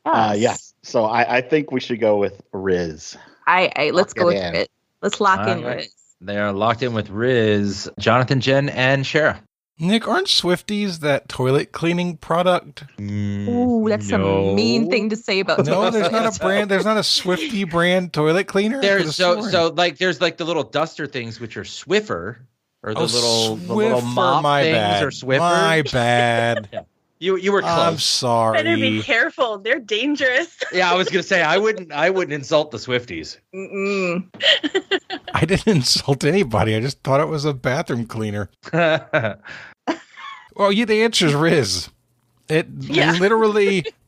Yes. So I think we should go with Riz. Let's go with in. Riz. Let's lock All in right. Riz. They are locked in with Riz, Jonathan, Jen, and Shara. Nick, aren't Swifties that toilet cleaning product? Ooh, that's a mean thing to say about No, toilet there's not paper. a brand. There's not a Swifty brand toilet cleaner. I There's could've sworn. there's like the little duster things which are Swiffer, or the little Swiffer, mop my things bad. are Swiffer. My bad. Yeah. You were close. I'm sorry. Better be careful. They're dangerous. Yeah, I was gonna say I wouldn't insult the Swifties. Mm-mm. I didn't insult anybody. I just thought it was a bathroom cleaner. Well, the answer is Riz. It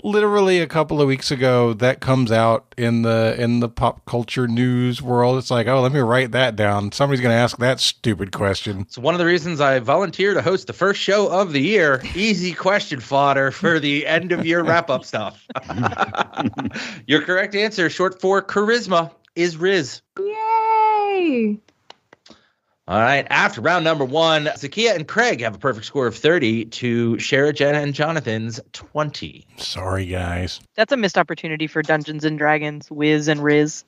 literally a couple of weeks ago that comes out in the pop culture news world. It's like, oh, let me write that down. Somebody's going to ask that stupid question. It's one of the reasons I volunteer to host the first show of the year. Easy question fodder for the end of year wrap up stuff. Your correct answer, short for charisma, is Riz. Yay! All right. After round number 1, Zahkia and Craig have a perfect score of 30 to Shara, Jen, and Jonathan's 20. Sorry, guys. That's a missed opportunity for Dungeons and Dragons, Wiz and Riz.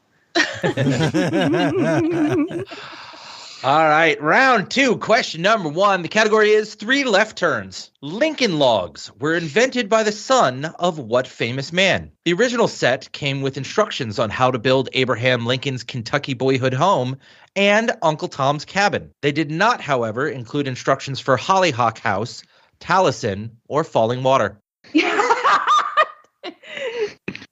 All right. Round 2, question number 1. The category is 3 left turns. Lincoln Logs were invented by the son of what famous man? The original set came with instructions on how to build Abraham Lincoln's Kentucky boyhood home and Uncle Tom's Cabin. They did not, however, include instructions for Hollyhock House, Taliesin, or Falling Water.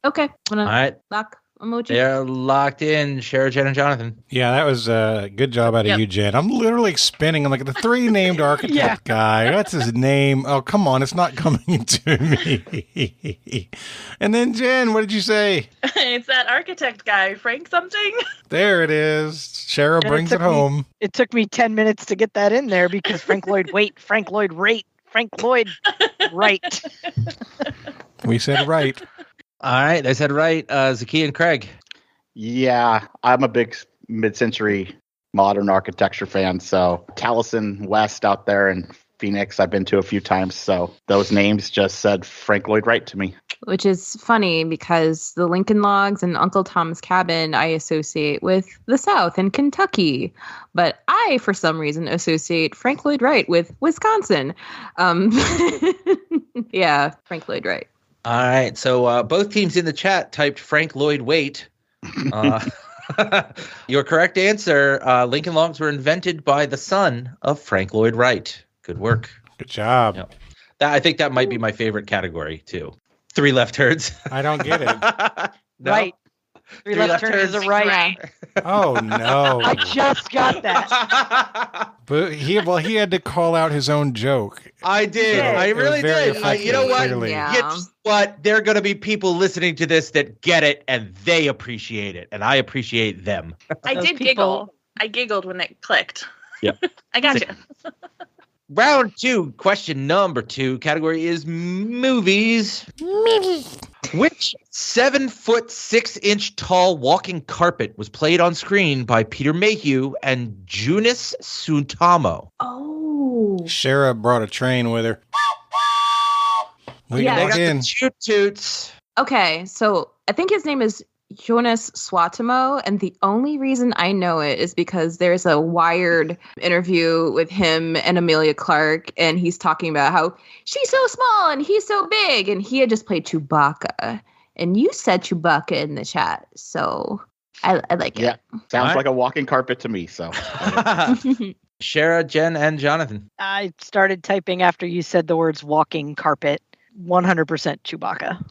Okay. All right. Lock emoji. They're locked in, Shara, Jen, and Jonathan. Yeah, that was a good job out of you, Jen. I'm literally spinning. I'm like, the 3 named architect guy. What's his name? Oh, come on. It's not coming to me. And then, Jen, what did you say? It's that architect guy, Frank something. There it is. Shara brings it home. It took me 10 minutes to get that in there because Frank Lloyd Wait, Frank Lloyd Rate, Frank Lloyd Right. We said right. All right. They said right. Zahkia and Craig. Yeah, I'm a big mid-century modern architecture fan. So Taliesin West out there in Phoenix, I've been to a few times. So those names just said Frank Lloyd Wright to me. Which is funny because the Lincoln Logs and Uncle Tom's Cabin I associate with the South and Kentucky. But I, for some reason, associate Frank Lloyd Wright with Wisconsin. Yeah, Frank Lloyd Wright. All right. So both teams in the chat typed Frank Lloyd Wait. Your correct answer, Lincoln Logs were invented by the son of Frank Lloyd Wright. Good work. Good job. Yep. I think that might be my favorite category, too. 3 left turns. I don't get it. No? Right. 3 left turns is a right. Oh, no. I just got that. But he had to call out his own joke. I did. Yeah. I It was really very did. effective, You know what? clearly. Yeah. Guess what? There are going to be people listening to this that get it, and they appreciate it, and I appreciate them. I Those did people- giggle. I giggled when it clicked. Yep. I got you. Round 2, question number 2. Category is movies. Which 7-foot 6-inch tall walking carpet was played on screen by Peter Mayhew and Junice Suntamo? Oh. Shara brought a train with her. We Yeah. They can got walk in. the toot toots. Okay, so I think his name is Jonas Swatamo, and the only reason I know it is because there's a Wired interview with him and Amelia Clark, and he's talking about how she's so small and he's so big, and he had just played Chewbacca. And you said Chewbacca in the chat, so I like it. Yeah, sounds All right. like a walking carpet to me. So Shara, Jen, and Jonathan. I started typing after you said the words walking carpet. 100% Chewbacca.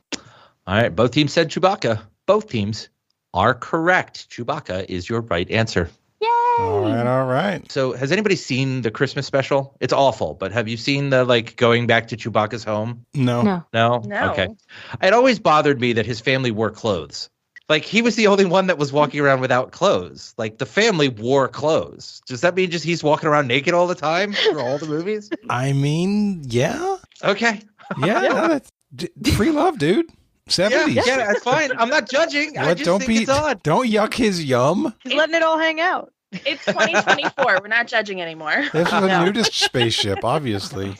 All right, both teams said Chewbacca. Both teams are correct. Chewbacca is your right answer. Yay! All right. So has anybody seen the Christmas special? It's awful, but have you seen the going back to Chewbacca's home? No. No? No. Okay. It always bothered me that his family wore clothes. He was the only one that was walking around without clothes. The family wore clothes. Does that mean just he's walking around naked all the time for all the movies? I mean, yeah. Okay. Yeah. Free love, dude. 70s. Yeah, that's fine. I'm not judging. I just think it's odd. Don't yuck his yum. He's letting it all hang out. It's 2024. We're not judging anymore. This is a nudist spaceship, obviously.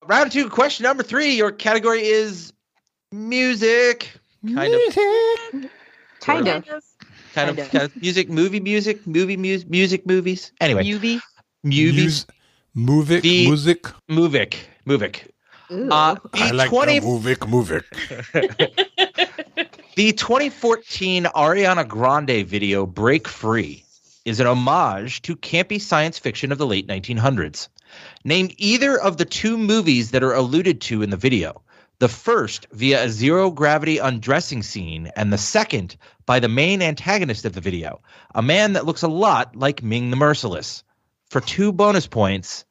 Round 2, question number 3. Your category is music. Kind of. Music, movies. Anyway. Music. I like Movic. The 2014 Ariana Grande video, Break Free, is an homage to campy science fiction of the late 1900s. Name either of the 2 movies that are alluded to in the video. The first via a zero-gravity undressing scene, and the second by the main antagonist of the video, a man that looks a lot like Ming the Merciless. For 2 bonus points,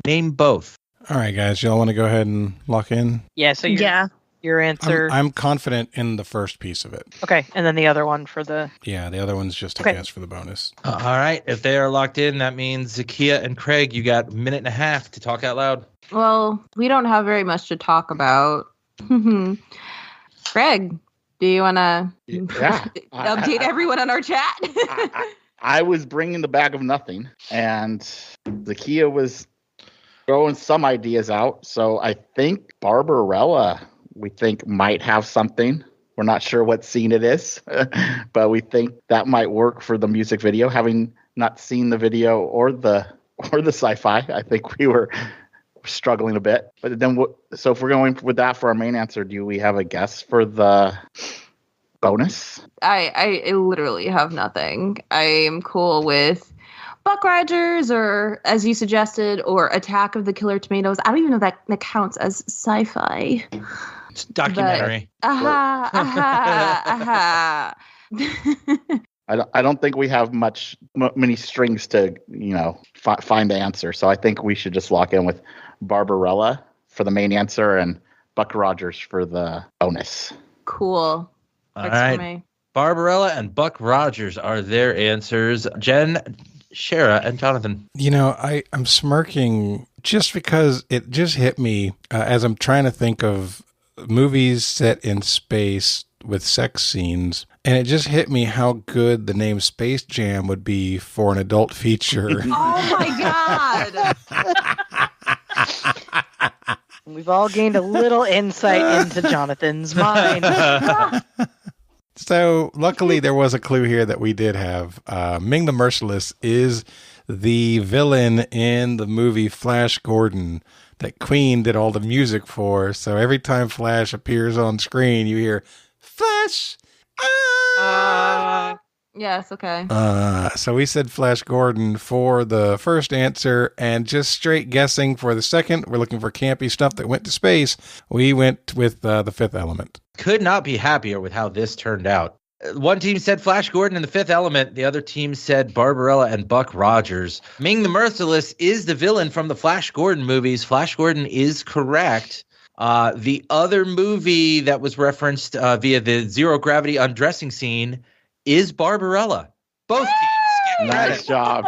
name both. All right, guys, y'all want to go ahead and lock in? Yeah, so your answer. I'm confident in the first piece of it. Okay, and then the other one for the... Yeah, the other one's just a guess for the bonus. All right, if they are locked in, that means Zahkia and Craig, you got a minute and a half to talk out loud. Well, we don't have very much to talk about. Craig, do you want to update everyone on our chat? I was bringing the bag of nothing, and Zahkia was throwing some ideas out. So I think Barbarella, we think, might have something. We're not sure what scene it is, but we think that might work for the music video. Having not seen the video or the sci-fi, I think we were struggling a bit. But then, so if we're going with that for our main answer, do we have a guess for the bonus? I literally have nothing. I am cool with Buck Rogers, or as you suggested, or Attack of the Killer Tomatoes. I don't even know that counts as sci-fi. It's a documentary. I don't think we have many strings to find the answer. So I think we should just lock in with Barbarella for the main answer and Buck Rogers for the bonus. Cool. All right. Barbarella and Buck Rogers are their answers. Jen, Shara, and Jonathan. I'm smirking just because it just hit me as I'm trying to think of movies set in space with sex scenes. And it just hit me how good the name Space Jam would be for an adult feature. Oh my God. We've all gained a little insight into Jonathan's mind. So luckily there was a clue here that we did have. Ming the Merciless is the villain in the movie Flash Gordon that Queen did all the music for. So every time Flash appears on screen, you hear Flash. Yes, okay. So we said Flash Gordon for the first answer, and just straight guessing for the second. We're looking for campy stuff that went to space. We went with The Fifth Element. Could not be happier with how this turned out. One team said Flash Gordon and The Fifth Element. The other team said Barbarella and Buck Rogers. Ming the Merciless is the villain from the Flash Gordon movies. Flash Gordon is correct. The other movie that was referenced via the zero-gravity undressing scene is Barbarella. Both teams get nice job.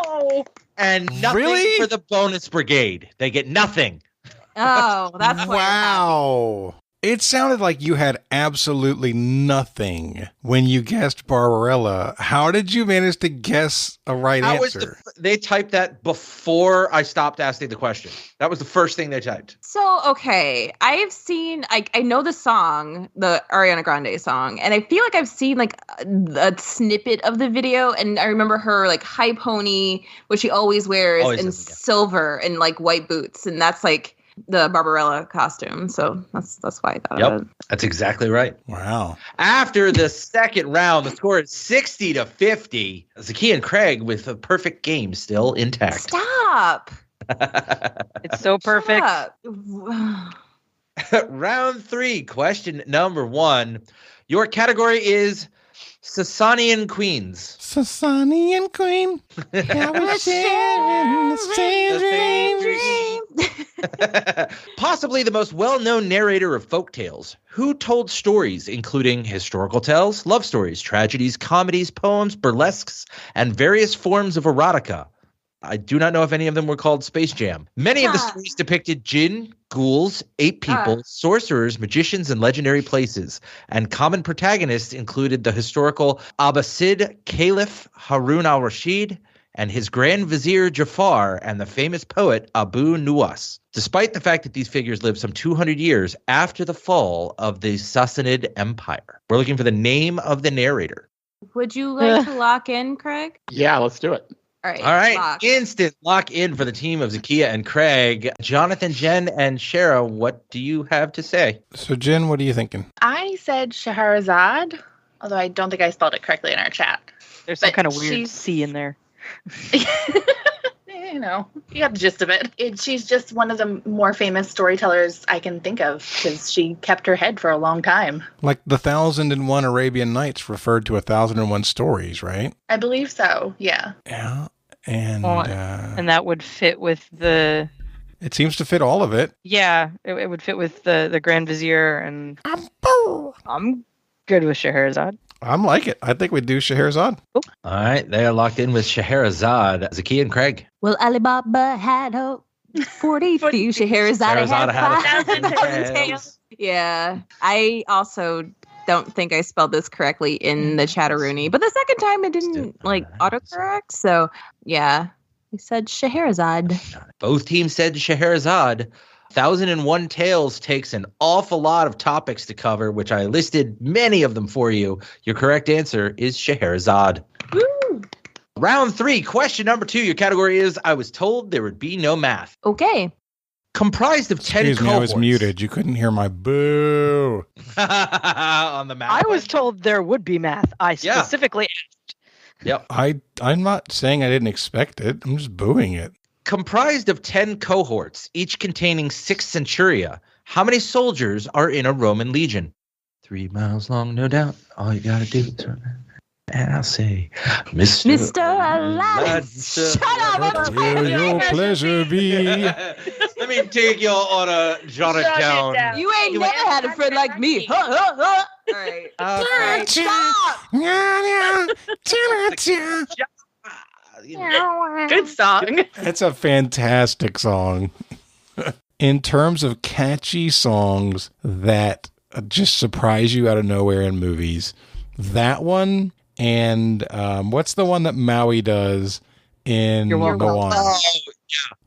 And nothing for the bonus brigade. They get nothing. Oh, that's wow. It sounded like you had absolutely nothing when you guessed Barbarella. How did you manage to guess a right answer? They typed that before I stopped asking the question. That was the first thing they typed. So, okay, I've seen, I know the song, the Ariana Grande song, and I feel like I've seen like a snippet of the video, and I remember her like high pony, which she always wears, in silver and like white boots, and that's like the Barbarella costume. So that's why I thought of it. That's exactly right. Wow. After the second round, the score is 60-50. Zahkia and Craig with a perfect game still intact. Stop. It's so perfect. Round 3, question number 1. Your category is Sasanian Queens. Sasanian Queen. How we sharing the same dream. Possibly the most well-known narrator of folktales, who told stories including historical tales, love stories, tragedies, comedies, poems, burlesques, and various forms of erotica. I do not know if any of them were called Space Jam. Many of the stories depicted jinn, ghouls, ape people, sorcerers, magicians, and legendary places. And common protagonists included the historical Abbasid Caliph Harun al-Rashid and his Grand Vizier Jafar and the famous poet Abu Nuwas, despite the fact that these figures lived some 200 years after the fall of the Sassanid Empire. We're looking for the name of the narrator. Would you like to lock in, Craig? Yeah, let's do it. All right. All right. Lock. Instant lock in for the team of Zahkia and Craig. Jonathan, Jen, and Shara, what do you have to say? So, Jen, what are you thinking? I said Scheherazade, although I don't think I spelled it correctly in our chat. There's some kind of weird C in there. You know, you got the gist of it. She's just one of the more famous storytellers I can think of because she kept her head for a long time. Like the 1001 Arabian Nights referred to 1001 stories, right? I believe so, yeah. Yeah. And and that would fit with the... It seems to fit all of it. Yeah, it would fit with the Grand Vizier, and I'm good with Scheherazade. I'm like it. I think we do Scheherazade. All right, they are locked in with Scheherazade. Zahkia and Craig. Well, Alibaba had 40 thieves. Scheherazade had 5,000 tales. Yeah, I also don't think I spelled this correctly in the Chatteroonie, but the second time it didn't autocorrect. So yeah, we said Scheherazade. Both teams said Scheherazade. 1001 Tales takes an awful lot of topics to cover, which I listed many of them for you. Your correct answer is Scheherazade. Woo! Round 3, question number 2. Your category is I was told there would be no math. Okay. Comprised of 10 Excuse me, cohorts. I was muted. You couldn't hear my boo. On the math. I was told there would be math. I specifically asked. Yep. I'm not saying I didn't expect it. I'm just booing it. Comprised of 10 cohorts, each containing 6 centuria. How many soldiers are in a Roman legion? 3 miles long, no doubt. All you gotta do is and I'll say, Mr. Aladdin, shut up! What will your pleasure be? Let me take your order, jot it down. You ain't never had a friend like me. All right. Good song. It's a fantastic song. In terms of catchy songs that just surprise you out of nowhere in movies, that one and what's the one that Maui does in Moana? Oh,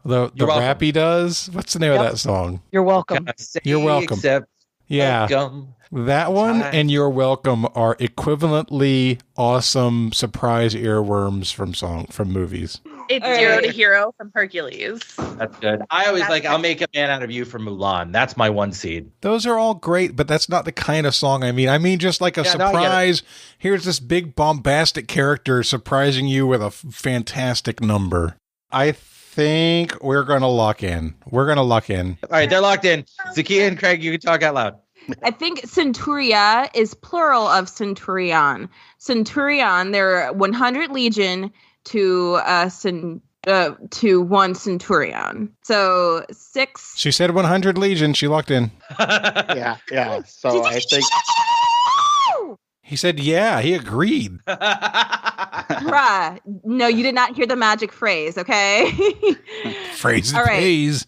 The rap he does? What's the name of that song? You're welcome. You're welcome. Yeah. Welcome. That one and You're Welcome are equivalently awesome surprise earworms from movies. It's Zero to Hero from Hercules. That's good. I always I'll Make a Man Out of You from Mulan. That's my one seed. Those are all great, but that's not the kind of song I mean. I mean just like a surprise. Here's this big bombastic character surprising you with a fantastic number. I think we're going to lock in. All right, they're locked in. Zahkia and Craig, you can talk out loud. I think centuria is plural of centurion. Centurion, there are 100 legion to one centurion. So 6. She said 100 legion. She locked in. Yeah. So I think he said, yeah, he agreed. Bruh. No, you did not hear the magic phrase, okay? Phrase All right. pays.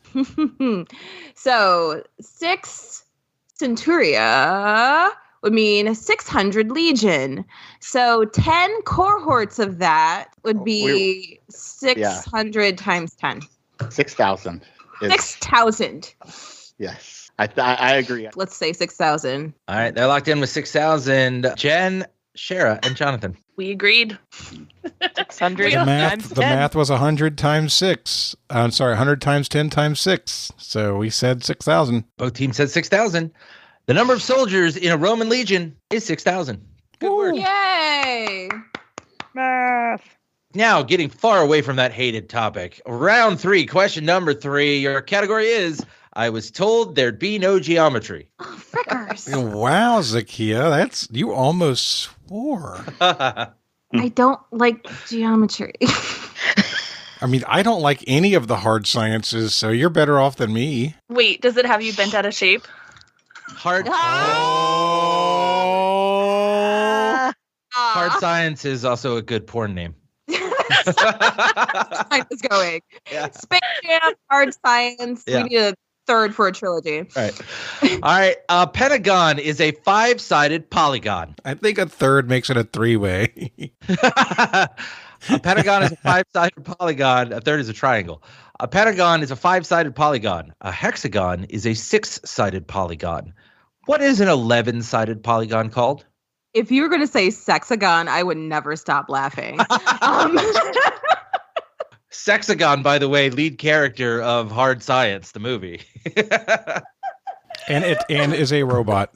So 6 centuria would mean 600 legion. So 10 cohorts of that would be 600 times 10. 6,000. 6,000. Yes. I agree. Let's say 6,000. All right, they're locked in with 6,000. Jen, Shara, and Jonathan. We agreed. 600 The math was 100 times 6. I'm sorry, 100 times 10 times 6. So we said 6,000. Both teams said 6,000. The number of soldiers in a Roman legion is 6,000. Good work. Yay! Math. Now, getting far away from that hated topic. Round 3, question number 3. Your category is, I was told there'd be no geometry. Oh, frickers. Wow, Zahkia, you almost swore. I don't like geometry. I mean, I don't like any of the hard sciences, so you're better off than me. Wait, does it have you bent out of shape? Hard Oh. Hard science is also a good porn name. Time is going. Yeah. Space Jam, Hard Science. Yeah. We need a third for a trilogy. Right. All right. A pentagon is a 5-sided polygon. I think a third makes it a 3-way. A pentagon is a 5-sided polygon. A third is a triangle. A pentagon is a 5-sided polygon. A hexagon is a 6-sided polygon. What is an 11-sided polygon called? If you were going to say sexagon, I would never stop laughing. Sexagon, by the way, lead character of Hard Science, the movie. and is a robot.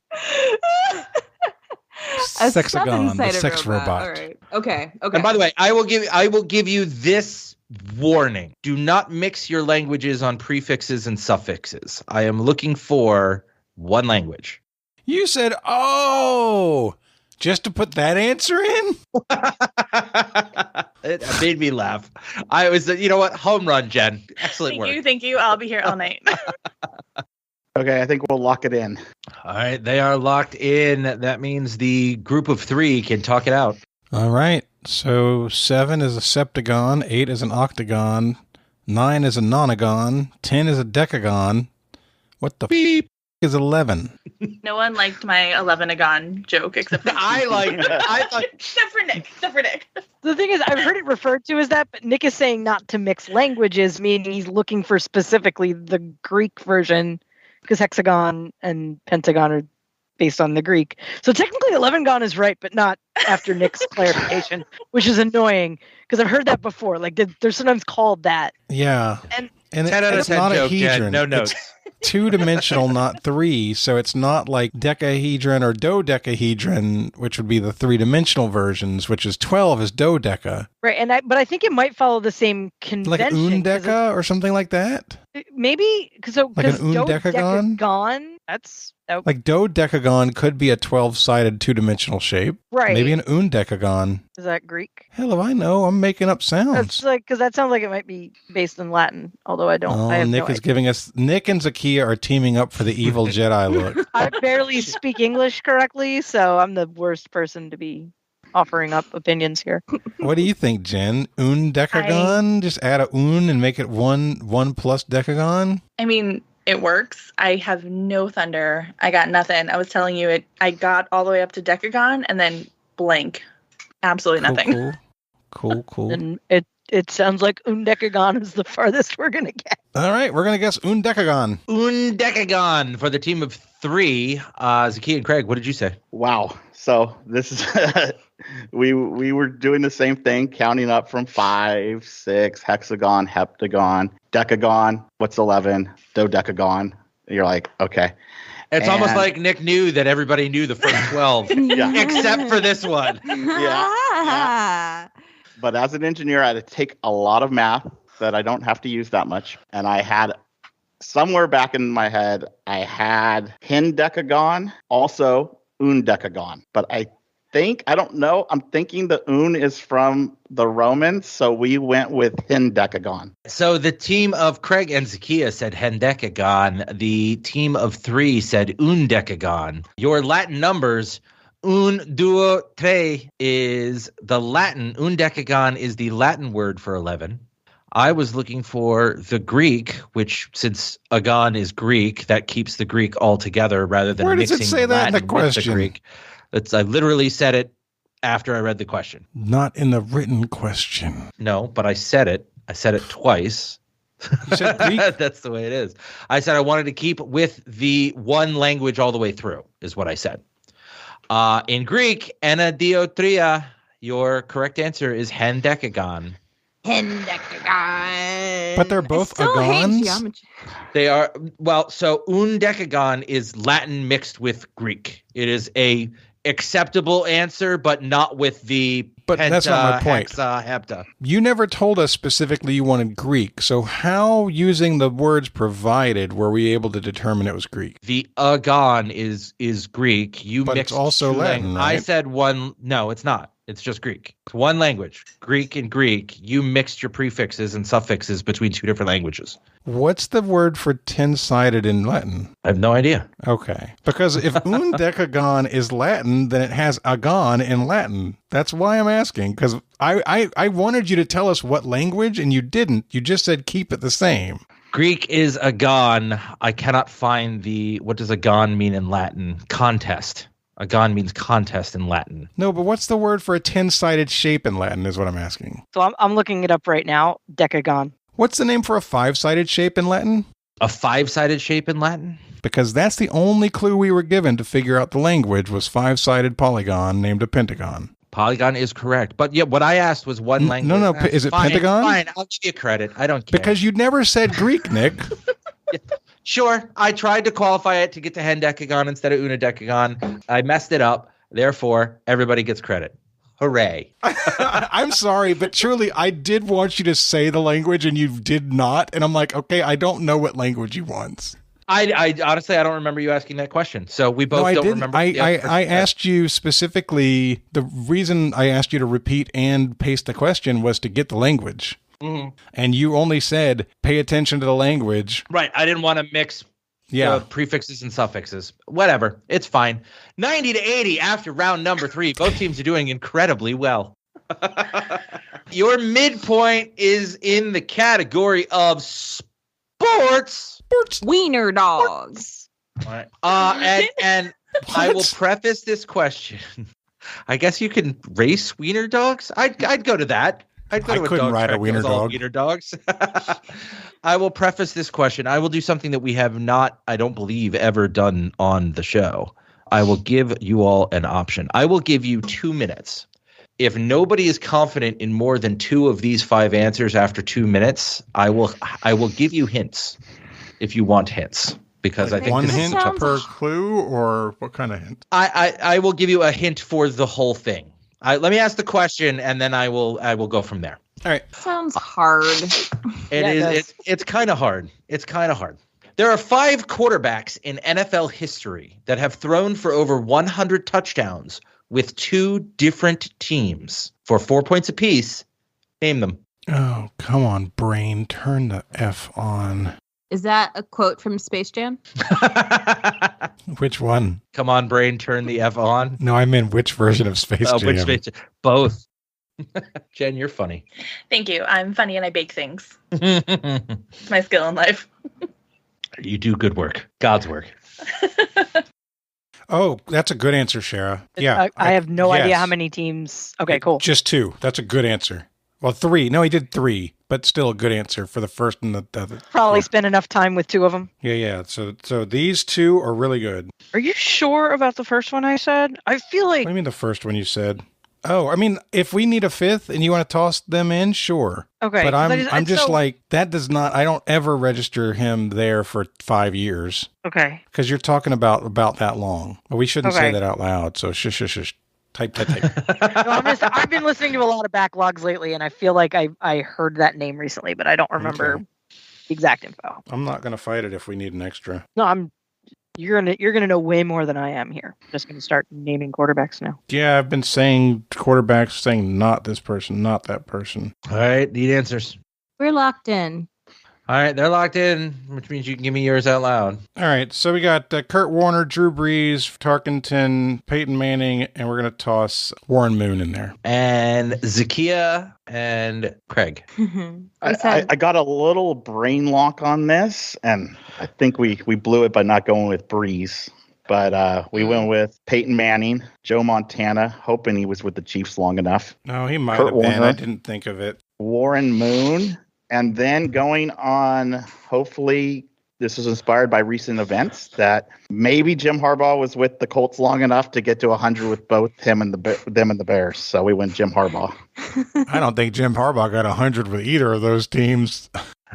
Sexagon, the sex robot. All right. Okay. And by the way, I will give you this warning. Do not mix your languages on prefixes and suffixes. I am looking for one language. You said, oh, just to put that answer in? It made me laugh. I was, you know what? Home run, Jen. Excellent work. Thank you. I'll be here all night. Okay, I think we'll lock it in. All right, they are locked in. That means the group of 3 can talk it out. All right. So 7 is a septagon, 8 is an octagon, 9 is a nonagon, 10 is a decagon. What the beep is 11? No one liked my 11agon joke except for I liked it. except for Nick. The thing is, I've heard it referred to as that, but Nick is saying not to mix languages, meaning he's looking for specifically the Greek version, because hexagon and pentagon are based on the Greek. So technically 11gon is right, but not after Nick's clarification, which is annoying, because I've heard that before. Like, they're sometimes called that. Yeah. And 10 out of 10 joke, Jen. No notes. It's 2-dimensional, not 3, so it's not like decahedron or dodecahedron, which would be the 3-dimensional versions, which is 12 is dodeca. Right, but I think it might follow the same convention. Like undeca or something like that? Maybe, because like an dodecagon? That's like dodecagon could be a 12-sided 2-dimensional shape. Right. Maybe an undecagon. Is that Greek? Hell if I know. I'm making up sounds. That's like, because that sounds like it might be based in Latin, although I don't. Oh, Nick is giving us. Nick and Zahkia are teaming up for the evil Jedi look. I barely speak English correctly, so I'm the worst person to be offering up opinions here. What do you think, Jen? Undecagon? Just add a un and make it one plus decagon? I mean, it works. I have no thunder. I got nothing. I was telling you it. I got all the way up to decagon and then blank. Absolutely nothing. Cool. And it sounds like undecagon is the farthest we're going to get. All right, we're going to guess undecagon. Undecagon for the team of 3. Zahkia and Craig, what did you say? Wow. So this is we were doing the same thing, counting up from 5, 6, hexagon, heptagon, decagon. What's 11? Dodecagon. You're like, okay. It's almost like Nick knew that everybody knew the first 12, except for this one. Yeah. But as an engineer, I had to take a lot of math that I don't have to use that much. And I had somewhere back in my head, I had hendecagon, also undecagon. But I don't know. I'm thinking the un is from the Romans, so we went with hendecagon. So the team of Craig and Zahkia said hendecagon. The team of 3 said undecagon. Your Latin numbers, un, duo, tre, is the Latin. Undecagon is the Latin word for 11. I was looking for the Greek, which since agon is Greek, that keeps the Greek all together rather than mixing it say the that Latin in the question? with the Greek. I literally said it after I read the question. Not in the written question. No, but I said it. I said it twice. You said Greek? That's the way it is. I said I wanted to keep with the one language all the way through, is what I said. In Greek, enadiotria, your correct answer is hendecagon. Hendecagon. But they're both agons? They are, well, so undecagon is Latin mixed with Greek. It is a acceptable answer, but not with the But that's not my point. Hexa, hepta. You never told us specifically you wanted Greek, so how, using the words provided, were we able to determine it was Greek? The agon is Greek. You but mixed it's also Latin, right? I said one. No, it's not. It's just Greek. It's one language. Greek and Greek. You mixed your prefixes and suffixes between two different languages. What's the word for 10-sided in Latin? I have no idea. Okay. Because if undecagon is Latin, then it has agon in Latin. That's why I'm asking. Because I wanted you to tell us what language, and you didn't. You just said keep it the same. Greek is agon. I cannot find what does agon mean in Latin? Contest. Agon means contest in Latin. No, but what's the word for a 10-sided shape in Latin is what I'm asking. So I'm looking it up right now. Decagon. What's the name for a 5-sided shape in Latin? A 5-sided shape in Latin? Because that's the only clue we were given to figure out the language was 5-sided polygon named a pentagon. Polygon is correct. But yeah, what I asked was one language. No, is it fine, pentagon? Fine, I'll give you credit. I don't care. Because you never said Greek, Nick. Sure, I tried to qualify it to get to hendecagon instead of unidecagon. I messed it up. Therefore, everybody gets credit. Hooray. I'm sorry, but truly, I did want you to say the language and you did not. And I'm like, okay, I don't know what language you want. I honestly, I don't remember you asking that question. So we both don't remember. I asked you specifically, the reason I asked you to repeat and paste the question was to get the language. Mm-hmm. And you only said, pay attention to the language. Right. I didn't want to mix prefixes and suffixes. Whatever. It's fine. 90-80 after round number 3. Both teams are doing incredibly well. Your midpoint is in the category of sports. Wiener dogs. All right. And I will preface this question. I guess you can race wiener dogs. I'd go to that. I'd go to I couldn't ride a wiener dog. Wiener dogs. I will preface this question. I will do something that we have not, I don't believe, ever done on the show. I will give you all an option. I will give you 2 minutes. If nobody is confident in more than 2 of these 5 answers after 2 minutes, I will give you hints if you want hints. Because I think one hint per clue, or what kind of hint? I will give you a hint for the whole thing. Let me ask the question, and then I will go from there. All right. Sounds hard. It's kind of hard. It's kind of hard. There are 5 quarterbacks in NFL history that have thrown for over 100 touchdowns with 2 different teams for 4 points apiece. Name them. Oh, come on, brain. Turn the F on. Is that a quote from Space Jam? Which one? Come on, brain, turn the F on. No, I meant which version of Space Jam? Which Space Jam? Both. Jen, you're funny. Thank you. I'm funny and I bake things. It's my skill in life. You do good work. God's work. Oh, that's a good answer, Shara. Yeah. I have no idea how many teams. Okay, cool. Just 2. That's a good answer. Well, 3. No, he did 3, but still a good answer for the first and the other. Probably spent enough time with 2 of them. Yeah. So these 2 are really good. Are you sure about the first one I said? I feel like... What do you mean the first one you said? Oh, I mean, if we need a 5th and you want to toss them in, sure. Okay. But I'm just like, that does not, I don't ever register him there for 5 years. Okay. Because you're talking about that long. Well, we shouldn't say that out loud, so shush. Type. I've been listening to a lot of backlogs lately, and I feel like I heard that name recently, but I don't remember the exact info. I'm not going to fight it if we need an extra. No, you're gonna know way more than I am here. I'm just gonna start naming quarterbacks now. Yeah, I've been saying quarterbacks, saying not this person, not that person. All right, need answers. We're locked in. All right, they're locked in, which means you can give me yours out loud. All right, so we got Kurt Warner, Drew Brees, Tarkenton, Peyton Manning, and we're going to toss Warren Moon in there. And Zahkia and Craig. I got a little brain lock on this, and I think we blew it by not going with Brees. But we went with Peyton Manning, Joe Montana, hoping he was with the Chiefs long enough. No, he might have been. Warner, I didn't think of it. Warren Moon. And then going on, hopefully this was inspired by recent events, that maybe Jim Harbaugh was with the Colts long enough to get to 100 with both them and the Bears. So we went Jim Harbaugh. I don't think Jim Harbaugh got 100 with either of those teams.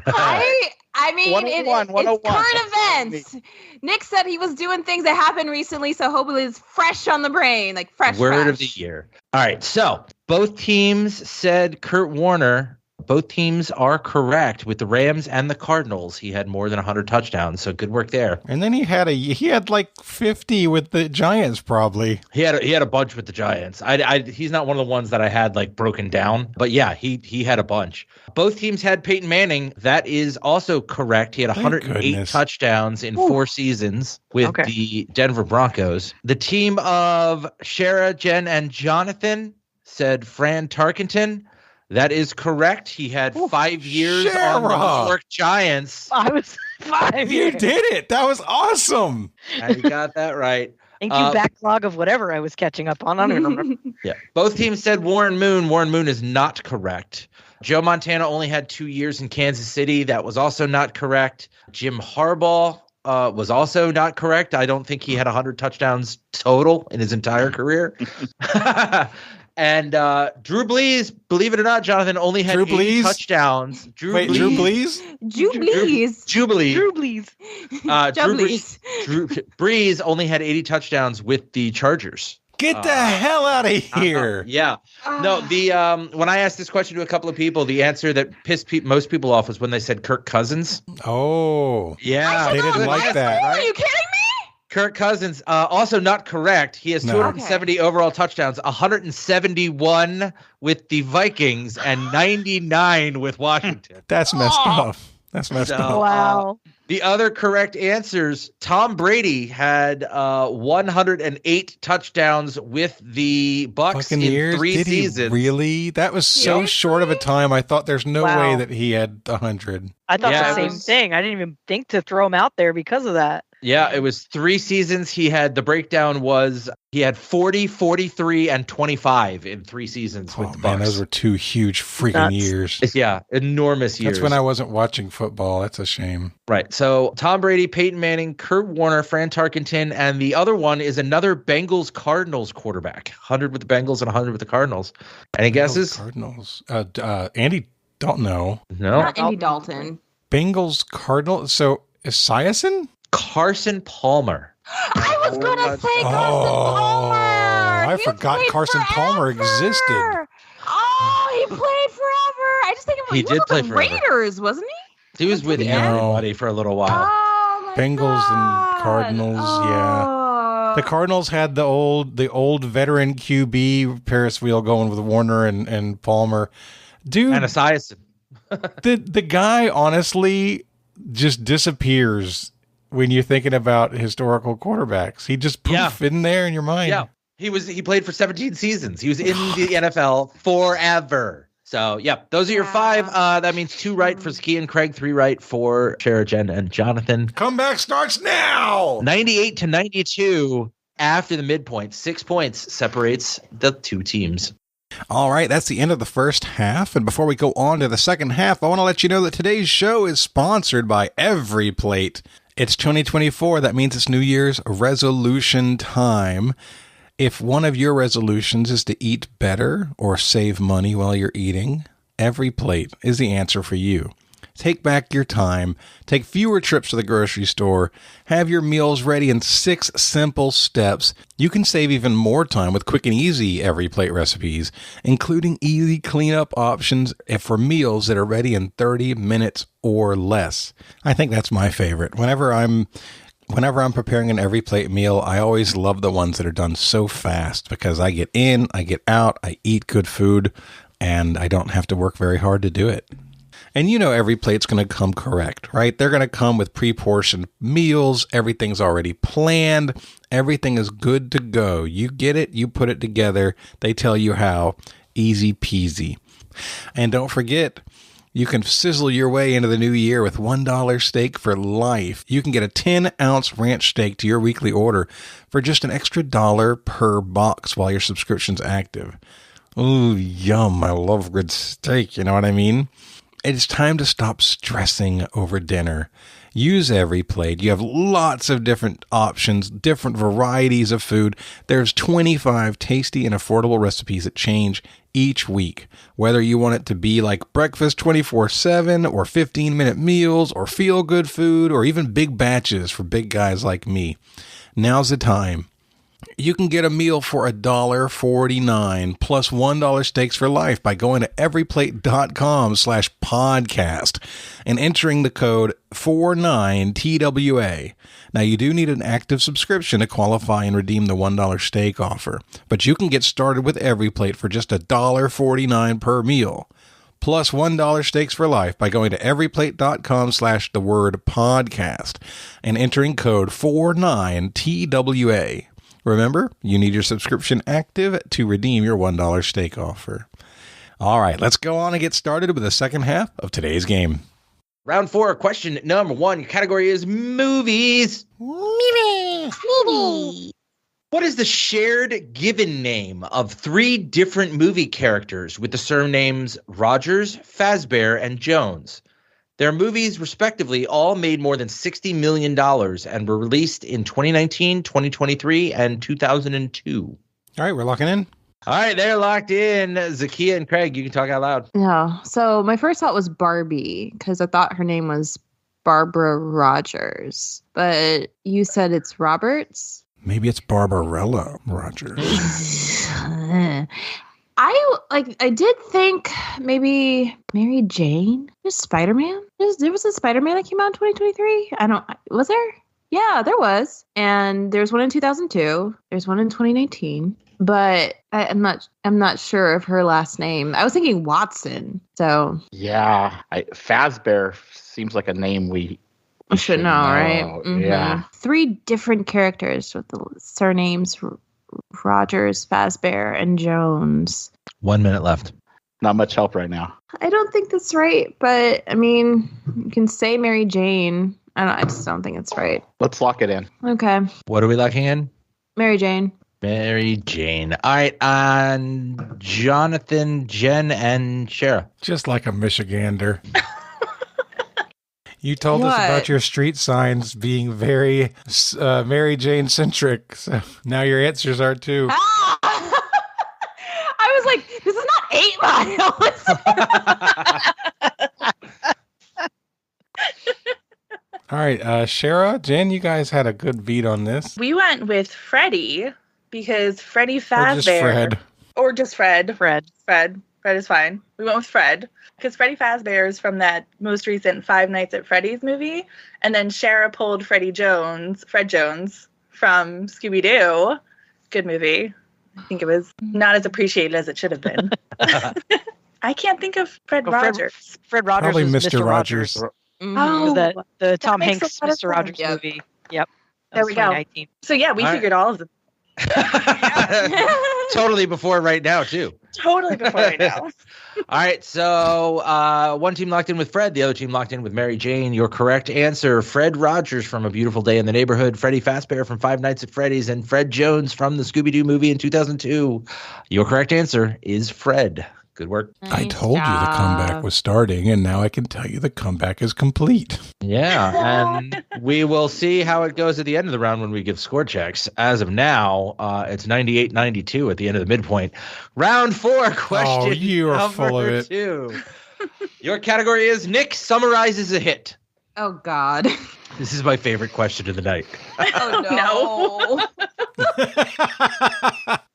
I mean, it's current events. Nick said he was doing things that happened recently, so hopefully it's fresh on the brain, like fresh. Word of the year. All right, so both teams said Kurt Warner. both teams are correct. With the Rams and the Cardinals, he had more than 100 touchdowns. So good work there. And then he had like 50 with the Giants, probably. He had a bunch with the Giants. He's not one of the ones that I had like broken down, but yeah, he had a bunch. Both teams had Peyton Manning. That is also correct. He had 108 touchdowns in 4 seasons with the Denver Broncos. The team of Shara, Jen, and Jonathan said Fran Tarkenton. That is correct. He had 5 years on the New York Giants. I was 5 years. You did it. That was awesome. You got that right. Thank you, backlog of whatever I was catching up on. I don't even remember. Yeah. Both teams said Warren Moon. Warren Moon is not correct. Joe Montana only had 2 years in Kansas City. That was also not correct. Jim Harbaugh was also not correct. I don't think he had 100 touchdowns total in his entire career. And Drew Brees, believe it or not, Jonathan, only had 80 touchdowns. Drew Brees? Drew Brees only had 80 touchdowns with the Chargers. Get the hell out of here. Yeah. No, when I asked this question to a couple of people, the answer that pissed most people off was when they said Kirk Cousins. Oh. Yeah. They didn't like that. Are you kidding me? Kirk Cousins, also not correct. He has 270 overall touchdowns, 171 with the Vikings, and 99 with Washington. That's messed up. That's messed up. Wow. The other correct answers, Tom Brady had 108 touchdowns with the Bucs in 3 seasons. Really? That was so short of a time. I thought there's no way that he had 100. I thought the same thing. I didn't even think to throw him out there because of that. Yeah, it was 3 seasons. The breakdown was he had 40, 43, and 25 in 3 seasons with the Bucs. Man, those were 2 huge freaking years. Yeah, enormous years. That's when I wasn't watching football. That's a shame. Right. So Tom Brady, Peyton Manning, Kurt Warner, Fran Tarkenton, and the other one is another Bengals-Cardinals quarterback. 100 with the Bengals and 100 with the Cardinals. Any guesses? Cardinals. Andy Dalton. No. Not Andy Dalton. Bengals, Cardinals. So Esiason? Carson Palmer. I was going to say Carson Palmer. I forgot Carson Palmer existed. Oh, he played forever. I just think he did play the forever. Raiders, wasn't he? He was with everybody for a little while. Oh, my Bengals and Cardinals, yeah. The Cardinals had the old veteran QB Paris Wheel going with Warner and Palmer. Dude, and Esiason. the guy honestly just disappears when you're thinking about historical quarterbacks. He just poof in there in your mind. Yeah. He played for 17 seasons. He was in the NFL forever. So, those are your 5. That means 2 right for Zahkia and Craig, 3 right for Shara, Jen, and Jonathan. Comeback starts now. 98-92 after the midpoint. 6 points separates the 2 teams. All right, that's the end of the first half. And before we go on to the second half, I want to let you know that today's show is sponsored by Every Plate. It's 2024. That means it's New Year's resolution time. If one of your resolutions is to eat better or save money while you're eating, Every Plate is the answer for you. Take back your time, take fewer trips to the grocery store, have your meals ready in 6 simple steps. You can save even more time with quick and easy Every Plate recipes, including easy cleanup options for meals that are ready in 30 minutes or less. I think that's my favorite. Whenever I'm preparing an Every Plate meal, I always love the ones that are done so fast because I get in, I get out, I eat good food, and I don't have to work very hard to do it. And you know Every Plate's going to come correct, right? They're going to come with pre-portioned meals. Everything's already planned. Everything is good to go. You get it. You put it together. They tell you how. Easy peasy. And don't forget, you can sizzle your way into the new year with $1 steak for life. You can get a 10-ounce ranch steak to your weekly order for just an extra $1 per box while your subscription's active. Ooh, yum. I love good steak. You know what I mean? It's time to stop stressing over dinner. Use Every Plate. You have lots of different options, different varieties of food. There's 25 tasty and affordable recipes that change each week. Whether you want it to be like breakfast 24/7 or 15-minute meals or feel-good food or even big batches for big guys like me. Now's the time. You can get a meal for $1.49 plus $1 steaks for life by going to everyplate.com/podcast and entering the code 49TWA. Now, you do need an active subscription to qualify and redeem the $1 steak offer, but you can get started with EveryPlate for just $1.49 per meal, plus $1 steaks for life by going to everyplate.com/podcast and entering code 49TWA. Remember, you need your subscription active to redeem your $1 steak offer. All right, let's go on and get started with the second half of today's game. Round 4, question number 1. Your category is movies. Movie. What is the shared given name of 3 different movie characters with the surnames Rogers, Fazbear, and Jones? Their movies, respectively, all made more than $60 million and were released in 2019, 2023, and 2002. All right, we're locking in. All right, they're locked in. Zahkia and Craig, you can talk out loud. Yeah. So my first thought was Barbie because I thought her name was Barbara Rogers, but you said it's Roberts. Maybe it's Barbarella Rogers. I did think maybe Mary Jane. There's Spider-Man. There was a Spider-Man that came out in 2023. Was there? Yeah, there was. And there's one in 2002. There's one in 2019. But I'm not sure of her last name. I was thinking Watson. So Yeah, Fazbear seems like a name we should know, right? Mm-hmm. Yeah. 3 different characters with the surnames Rogers, Fazbear, and Jones. 1 minute left. Not much help right now. I don't think that's right, but I mean, you can say Mary Jane. I just don't think it's right. Let's lock it in. Okay. What are we locking in? Mary Jane. Mary Jane. All right, on Jonathan, Jen, and Shara. Just like a Michigander. You told us What? about your street signs being very Mary Jane centric. So now your answers are too. Ah! I was like, this is not 8 miles. All right, Shara, Jen, you guys had a good beat on this. We went with Freddy because Freddy Fazbear. Or just Fred. Or just Fred. Fred. Fred is fine. We went with Fred because Freddy Fazbear is from that most recent Five Nights at Freddy's movie. And then Shara pulled Fred Jones from Scooby-Doo. Good movie. I think it was not as appreciated as it should have been. I can't think of Fred Rogers. Fred Rogers Probably was Mr. Rogers. Oh, the Tom makes Hanks a lot of Mr. Rogers sense. movie. Yep. There we go. So yeah, we figured all of them. Totally before right now, too. Totally before right now. All right, so one team locked in with Fred, the other team locked in with Mary Jane. Your correct answer, Fred Rogers from A Beautiful Day in the Neighborhood, Freddy Fazbear from Five Nights at Freddy's, and Fred Jones from the Scooby-Doo movie in 2002. Your correct answer is Fred. Good work. I told you the comeback was starting, and now I can tell you the comeback is complete. Yeah, and we will see how it goes at the end of the round when we give score checks. As of now, it's 98-92 at the end of the midpoint. Round 4, question you are full of it. 2. Your category is Nick summarizes a hit. Oh, God. This is my favorite question of the night. Oh, no.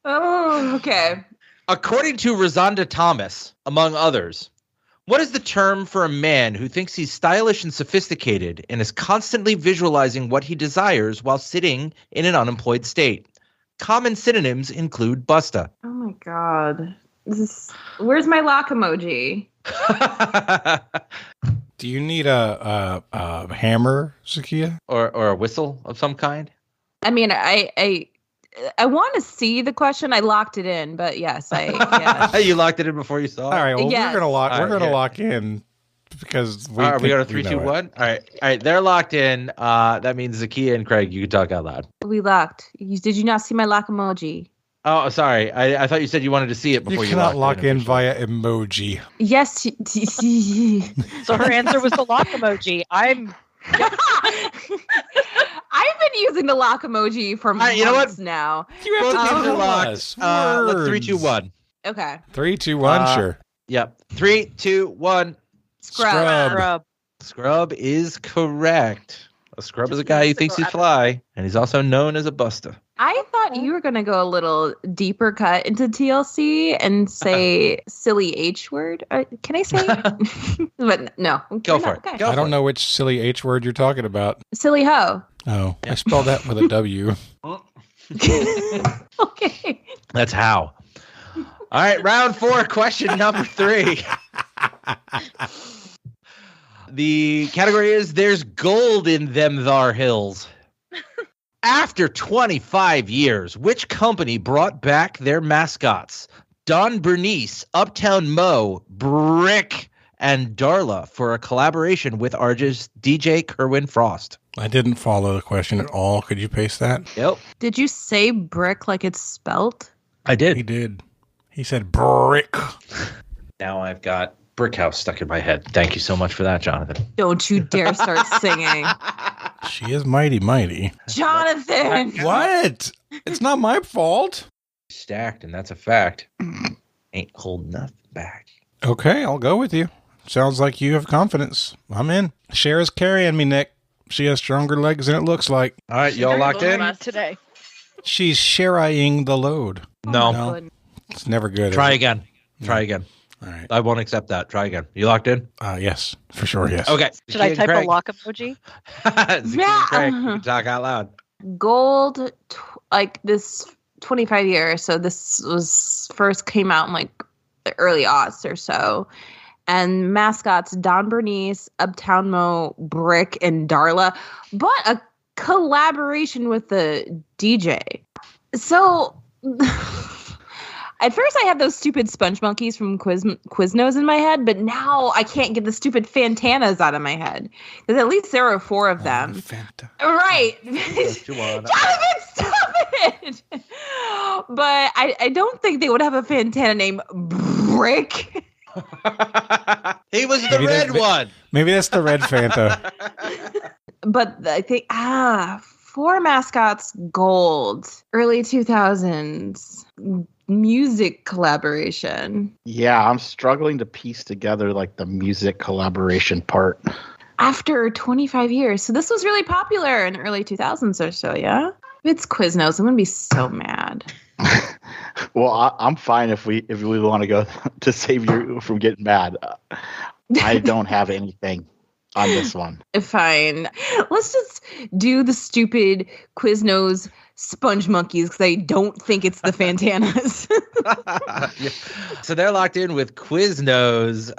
Oh, okay. According to Rosanda Thomas, among others, what is the term for a man who thinks he's stylish and sophisticated and is constantly visualizing what he desires while sitting in an unemployed state? Common synonyms include busta. Oh, my God. Where's my lock emoji? Do you need a hammer, Zahkia? Or a whistle of some kind? I mean, I want to see the question. I locked it in, but yes, yeah. You locked it in before you saw it? All right, well, Yes. we're gonna lock in because we we got a 3, 2, 1. All right, they're locked in. That means Zahkia and Craig, you can talk out loud. We locked. Did you not see my lock emoji? Oh, sorry. I thought you said you wanted to see it before you cannot locked lock in via emoji. Yes. So her answer was the lock emoji. I've been using the lock emoji for months you know what? now. You have to Both give us us Let's 3, 2, 1. Okay. 3, 2, 1, sure. Yep. 3, 2, 1. Scrub. Scrub is correct. A scrub is a guy who thinks he's fly, and he's also known as a buster. I thought you were going to go a little deeper cut into TLC and say silly H word. Can I say it? But no. Go for it. Okay. Go I for don't it. know which silly H word you're talking about. Silly ho. Oh, I spelled that with a W. Okay. That's how. All right, round 4, question number 3. The category is there's gold in them thar hills. After 25 years, which company brought back their mascots? Don Bernice, Uptown Mo, Brick, and Darla for a collaboration with artist DJ Kerwin Frost. I didn't follow the question at all. Could you paste that? Yep. Did you say brick like it's spelt? I did. He did. He said brick. Now I've got Brick House stuck in my head. Thank you so much for that, Jonathan. Don't you dare start singing. She is mighty, mighty. Jonathan! What? It's not my fault. Stacked, and that's a fact. Ain't holding nothing back. Okay, I'll go with you. Sounds like you have confidence. I'm in. Shara's carrying me, Nick. She has stronger legs than it looks like. All right, y'all locked in? Today. She's sharing the load. No. It's never good. Try is it? again. Try again. All right. I won't accept that. Try again. You locked in? Yes, for sure, yes. Okay. Should I type a lock emoji? Yeah. Craig, you can talk out loud. Gold, like this 25 years. So this was first came out in like the early aughts or so. And mascots Don Bernice, Uptown Mo, Brick, and Darla, but a collaboration with the DJ. So at first I had those stupid sponge monkeys from Quiznos in my head, but now I can't get the stupid Fantanas out of my head. Because at least there are 4 of them. Fanta. Right. Jonathan, stop it! But I don't think they would have a Fantana named Brick. He was the red one. Maybe that's the red Fanta. But I think 4 mascots gold, early 2000s music collaboration. Yeah, I'm struggling to piece together like the music collaboration part. After 25 years. So this was really popular in the early 2000s or so, yeah? If it's Quiznos, I'm going to be so mad. Well, I'm fine if we want to go to save you from getting mad. I don't have anything on this one. Fine. Let's just do the stupid Quiznos sponge monkeys because I don't think it's the Fantanas. Yeah. So they're locked in with Quiznos,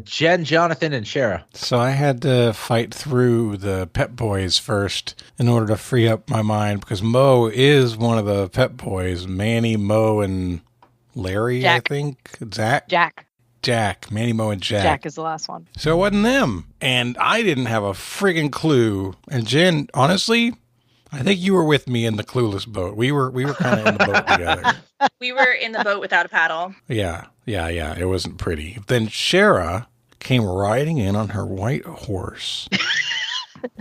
Jen, Jonathan, and Shara. So I had to fight through the Pep Boys first in order to free up my mind because Mo is one of the Pep Boys. Manny, Mo, and Larry, Jack. I think. Jack. Manny, Mo, and Jack. Jack is the last one. So it wasn't them. And I didn't have a friggin' clue. And Jen, honestly, I think you were with me in the clueless boat. We were kind of in the boat together. We were in the boat without a paddle. Yeah. It wasn't pretty. Then Shara came riding in on her white horse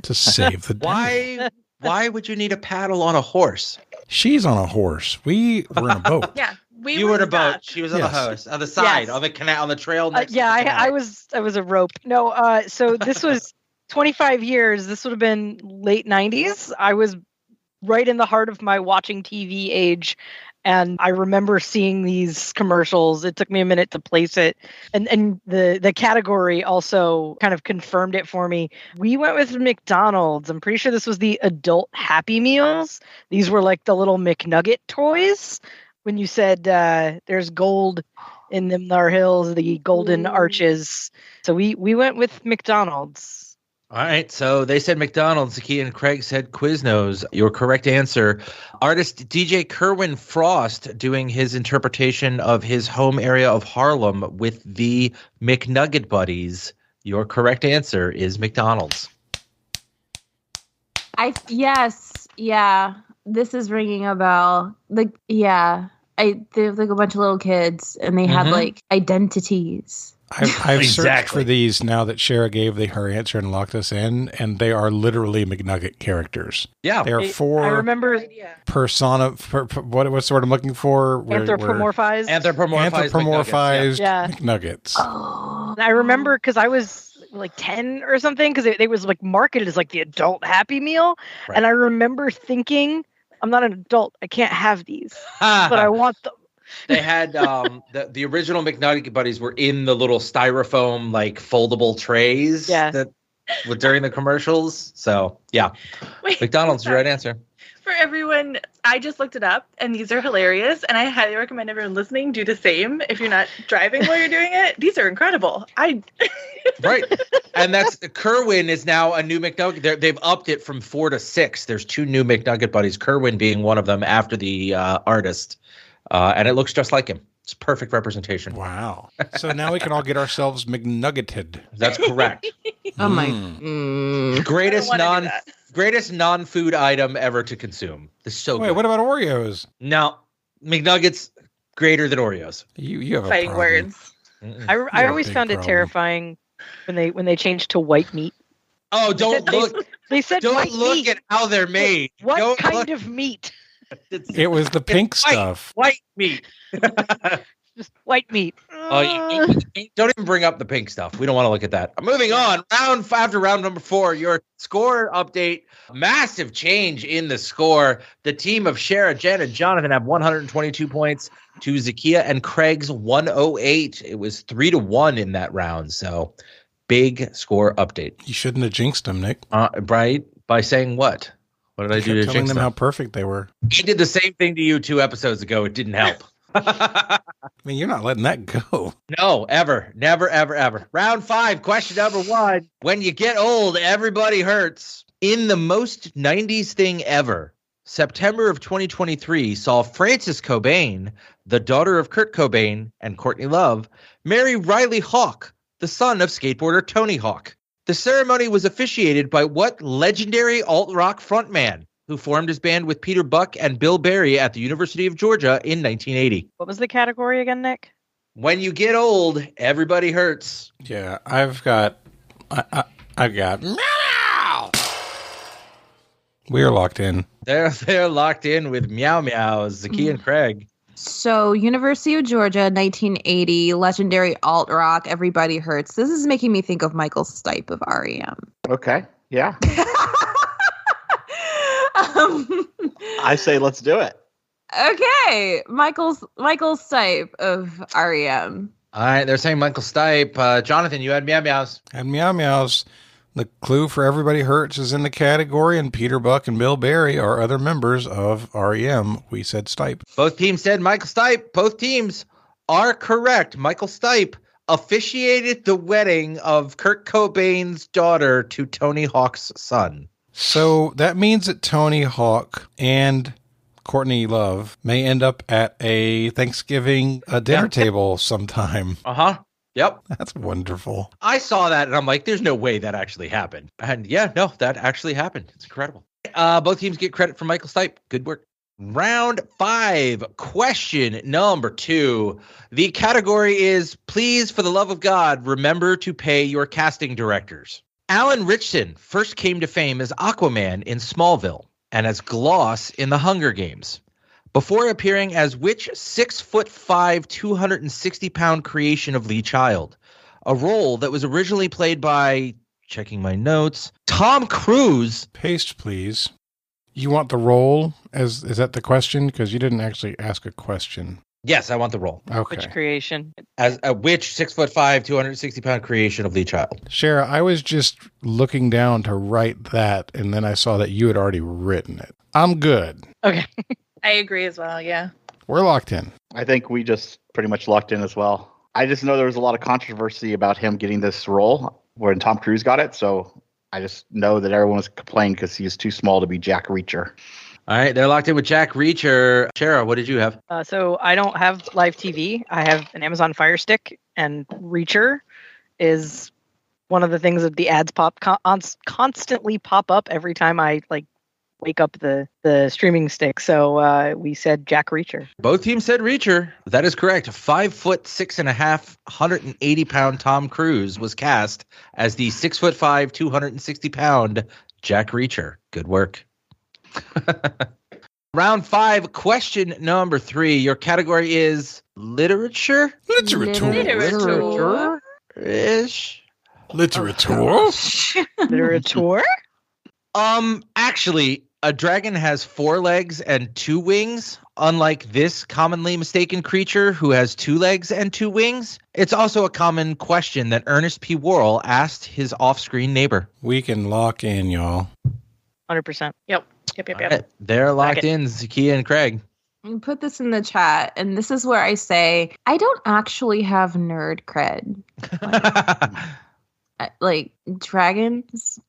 to save the day. Why would you need a paddle on a horse? She's on a horse. We were in a boat. Yeah. You were in a boat. She was on the host, on the side, Yes. on the canal, on the trail. Next to the I canal. was a rope. No, so this was 25 years. This would have been late 90s. I was right in the heart of my watching TV age. And I remember seeing these commercials. It took me a minute to place it. And the category also kind of confirmed it for me. We went with McDonald's. I'm pretty sure this was the adult Happy Meals. These were like the little McNugget toys. When you said there's gold in them thar hills, the golden arches. So we went with McDonald's. All right, so they said McDonald's. Zahkia and Craig said Quiznos. Your correct answer. Artist DJ Kerwin Frost doing his interpretation of his home area of Harlem with the McNugget Buddies. Your correct answer is McDonald's. Yeah. This is ringing a bell. They have like a bunch of little kids and they had like identities. I've searched Exactly. for these now that Shara gave her answer and locked us in, and they are literally McNugget characters. Yeah. They are I 4 remember what's what I'm looking for? anthropomorphized. Anthropomorphized Yeah. McNuggets. Oh. And I remember because I was like 10 or something because it was like marketed as like the adult Happy Meal. Right. And I remember thinking, I'm not an adult. I can't have these, but I want them. They had the original McNugget buddies were in the little styrofoam like foldable trays that were during the commercials. So yeah, Wait, McDonald's the right answer. For everyone, I just looked it up, and these are hilarious, and I highly recommend everyone listening do the same if you're not driving while you're doing it. These are incredible. Right, and that's Kerwin is now a new McNugget. They've upped it from 4 to 6. There's 2 new McNugget buddies, Kerwin being one of them after the artist, and it looks just like him. It's perfect representation. Wow. So now we can all get ourselves McNuggeted. That's correct. Oh my. Greatest non-food item ever to consume. This is so Wait, good. what about Oreos? No, McNuggets greater than Oreos. You have a fighting problem. words. I always found it terrifying when they changed to white meat. Oh, don't look. They said don't white look meat. at how they're made. What Don't kind look. of meat? It was the pink stuff. White meat. Just white meat. Don't even bring up the pink stuff. We don't want to look at that. Moving on. Round 5 to round number 4. Your score update. Massive change in the score. The team of Shara, Jen, and Jonathan have 122 points to Zahkia and Craig's 108. It was 3-1 in that round. So big score update. You shouldn't have jinxed them, Nick. Right? By saying what? What did I do to telling jinx them them? how perfect they were. I did the same thing to you 2 episodes ago. It didn't help. I mean, you're not letting that go. No, ever. Never, ever, ever. Round 5, question number 1. When you get old, everybody hurts. In the most 90s thing ever, September of 2023 saw Frances Cobain, the daughter of Kurt Cobain and Courtney Love, marry Riley Hawk, the son of skateboarder Tony Hawk. The ceremony was officiated by what legendary alt-rock frontman who formed his band with Peter Buck and Bill Berry at the University of Georgia in 1980? What was the category again, Nick? When you get old, everybody hurts. Yeah, I've got meow. We are locked in. They're locked in with Meow Meow, Zahkia and Craig. So, University of Georgia, 1980, legendary alt rock, Everybody Hurts. This is making me think of Michael Stipe of REM. Okay. Yeah. I say let's do it. Okay, Michael Stipe of REM. All right, they're saying Michael Stipe. Jonathan, you had Meow Meows. And Meow Meows. The clue for Everybody Hurts is in the category, and Peter Buck and Bill Berry are other members of REM. We said Stipe. Both teams said Michael Stipe. Both teams are correct. Michael Stipe officiated the wedding of Kurt Cobain's daughter to Tony Hawk's son. So that means that Tony Hawk and Courtney Love may end up at a Thanksgiving dinner table sometime. Uh-huh. Yep. That's wonderful. I saw that and I'm like, there's no way that actually happened. And yeah, no, that actually happened. It's incredible. Both teams get credit for Michael Stipe. Good work. Round 5, question number 2. The category is, please, for the love of God, remember to pay your casting directors. Alan Ritchson first came to fame as Aquaman in Smallville and as Gloss in The Hunger Games, before appearing as which 6'5", 260-pound creation of Lee Child, a role that was originally played by, checking my notes, Tom Cruise. Paste, please. You want the role? Is that the question? Because you didn't actually ask a question. Yes, I want the role. Okay. Which creation? As a which 6'5", 260-pound creation of Lee Child. Shara, I was just looking down to write that, and then I saw that you had already written it. I'm good. Okay. I agree as well, yeah. We're locked in. I think we just pretty much locked in as well. I just know there was a lot of controversy about him getting this role when Tom Cruise got it, so I just know that everyone was complaining because he's too small to be Jack Reacher. All right, they're locked in with Jack Reacher. Shara, what did you have? So I don't have live TV. I have an Amazon Fire Stick, and Reacher is one of the things that the ads constantly pop up every time I wake up the streaming stick. So we said Jack Reacher. Both teams said Reacher. That is correct. 5'6.5", 180-pound Tom Cruise was cast as the 6'5", 260-pound Jack Reacher. Good work. Round 5, question number 3. Your category is literature? Literature-ish? Literature? Literature? Actually, A dragon has 4 legs and 2 wings, unlike this commonly mistaken creature who has 2 legs and 2 wings. It's also a common question that Ernest P. Worrell asked his off-screen neighbor. We can lock in, y'all. 100%. Yep. Right, they're locked in, Zahkia and Craig. Put this in the chat, and this is where I say I don't actually have nerd cred. Like dragons,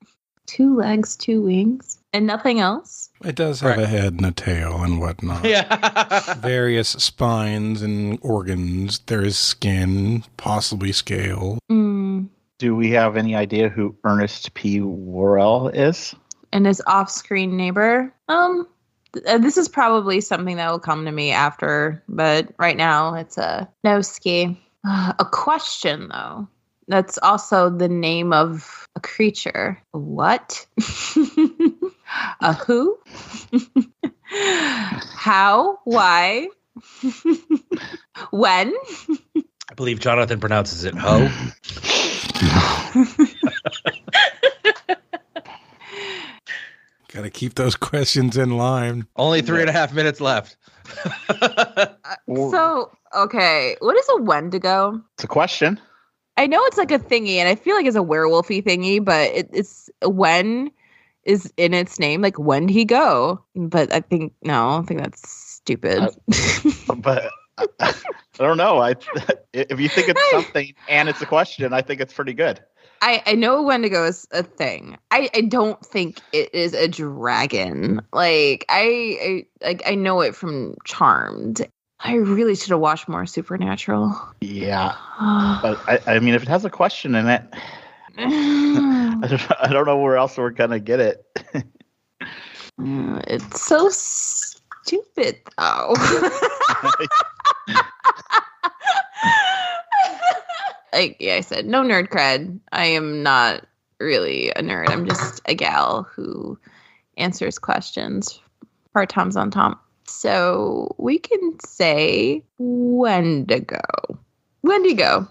2 legs, 2 wings, and nothing else. It does have a head and a tail and whatnot. Yeah. Various spines and organs. There is skin, possibly scale. Do we have any idea who Ernest P. Worrell is? And his off-screen neighbor. This is probably something that will come to me after, but right now it's a no ski. A question, though. That's also the name of a creature. What? A who? How? Why? When? I believe Jonathan pronounces it ho. Got to keep those questions in line. Only 3.5 minutes left. So, okay. What is a Wendigo? It's a question. I know it's like a thingy, and I feel like it's a werewolfy thingy, but it's when is in its name. Like, when did he go? But I think that's stupid. But I don't know. If you think it's something and it's a question, I think it's pretty good. I know Wendigo is a thing. I don't think it is a dragon. Like I know it from Charmed. I really should have watched more Supernatural. Yeah, but I mean, if it has a question in it, I don't know where else we're gonna get it. It's so stupid, though. Like I said, no nerd cred. I am not really a nerd. I'm just a gal who answers questions part-times on top. So we can say Wendigo. Wendigo.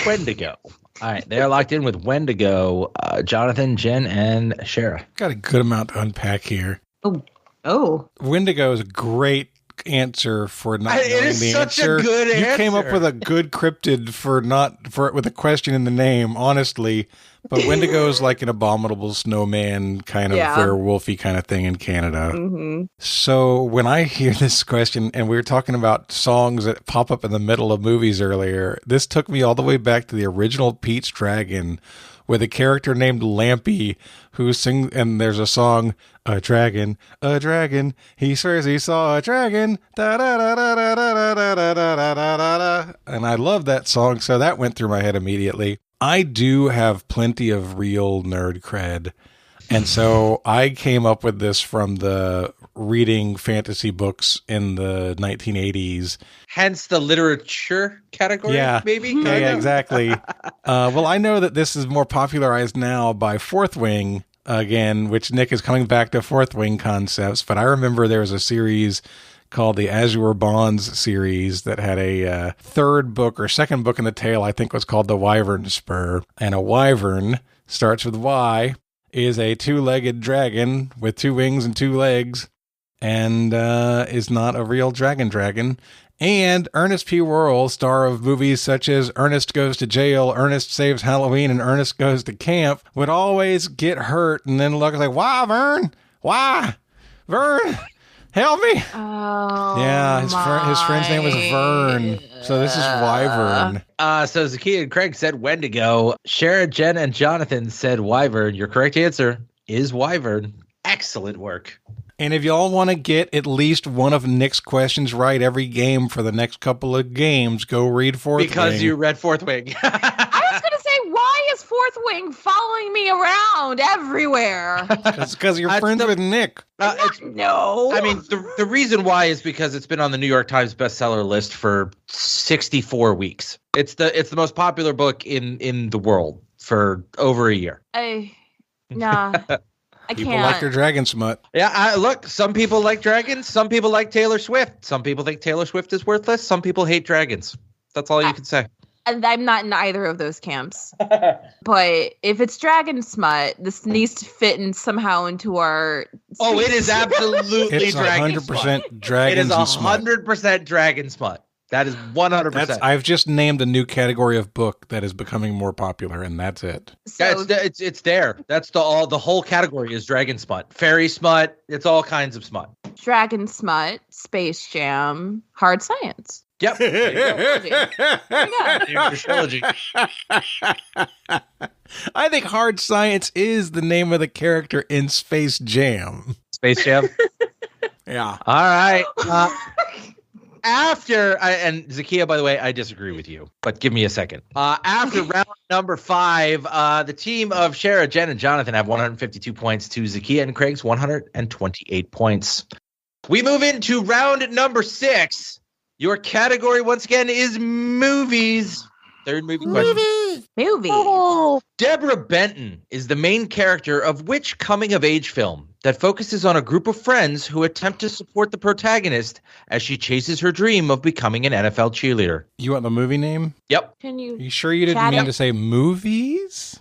Wendigo. All right, they're locked in with Wendigo. Jonathan, Jen, and Shara. Got a good amount to unpack here. Oh. Wendigo is a great answer for not knowing it is the such answer. A good you answer. Came up with a good cryptid with a question in the name, honestly. But Wendigo is like an abominable snowman kind of werewolfy kind of thing in Canada. Mm-hmm. So when I hear this question, and we were talking about songs that pop up in the middle of movies earlier, this took me all the way back to the original Pete's Dragon, with a character named Lampy who sings, and there's a song, a dragon, he swears he saw a dragon, da-da-da-da-da-da-da-da-da-da-da. And I love that song, so that went through my head immediately. I do have plenty of real nerd cred, and so I came up with this from the reading fantasy books in the 1980s. Hence the literature category, maybe? Yeah, exactly. Well, I know that this is more popularized now by Fourth Wing, again, which Nick is coming back to Fourth Wing concepts, but I remember there was a series called the Azure Bonds series that had a third book or second book in the tail, I think was called the Wyvern Spur. And a wyvern starts with Y, is a 2-legged dragon with 2 wings and 2 legs, and is not a real dragon. And Ernest P. Worrell, star of movies such as Ernest Goes to Jail, Ernest Saves Halloween, and Ernest Goes to Camp, would always get hurt and then look like, why, Vern? Why? Vern? Help me! Oh, yeah, his friend's name was Vern, so this is Wyvern. So Zahkia and Craig said Wendigo. Shara, Jen, and Jonathan said Wyvern. Your correct answer is Wyvern. Excellent work. And if y'all want to get at least one of Nick's questions right every game for the next couple of games, go read Fourth Wing. Because you read Fourth Wing. I was going to say, why is Fourth Wing following me around everywhere? It's because you're friends with Nick. No. I mean, the reason why is because it's been on the New York Times bestseller list for 64 weeks. It's the most popular book in the world for over a year. Nah. I People can't. like their dragon smut. Yeah, look, some people like dragons. Some people like Taylor Swift. Some people think Taylor Swift is worthless. Some people hate dragons. That's all you can say. And I'm not in either of those camps. But if it's dragon smut, this needs to fit in somehow into our. Oh, it is absolutely It's dragon 100% smut. dragons and smut. It is 100% dragon smut. That is 100%. I've just named a new category of book that is becoming more popular, and that's it. So, It's there. That's the whole category is dragon smut, fairy smut. It's all kinds of smut. dragon smut, Space Jam, hard science. Yep. Your trilogy. I think Hard Science is the name of the character in Space Jam. Space Jam. Yeah. All right. And Zahkia, by the way, I disagree with you, but give me a second. After round number 5, the team of Shara, Jen, and Jonathan have 152 points to Zahkia and Craig's 128 points. We move into round number 6. Your category, once again, is movies. Third movie question. Movie. Oh, Deborah Benton is the main character of which coming-of-age film that focuses on a group of friends who attempt to support the protagonist as she chases her dream of becoming an NFL cheerleader? You want the movie name? Yep. Can you? Are you sure you didn't Chat mean up. to say movies?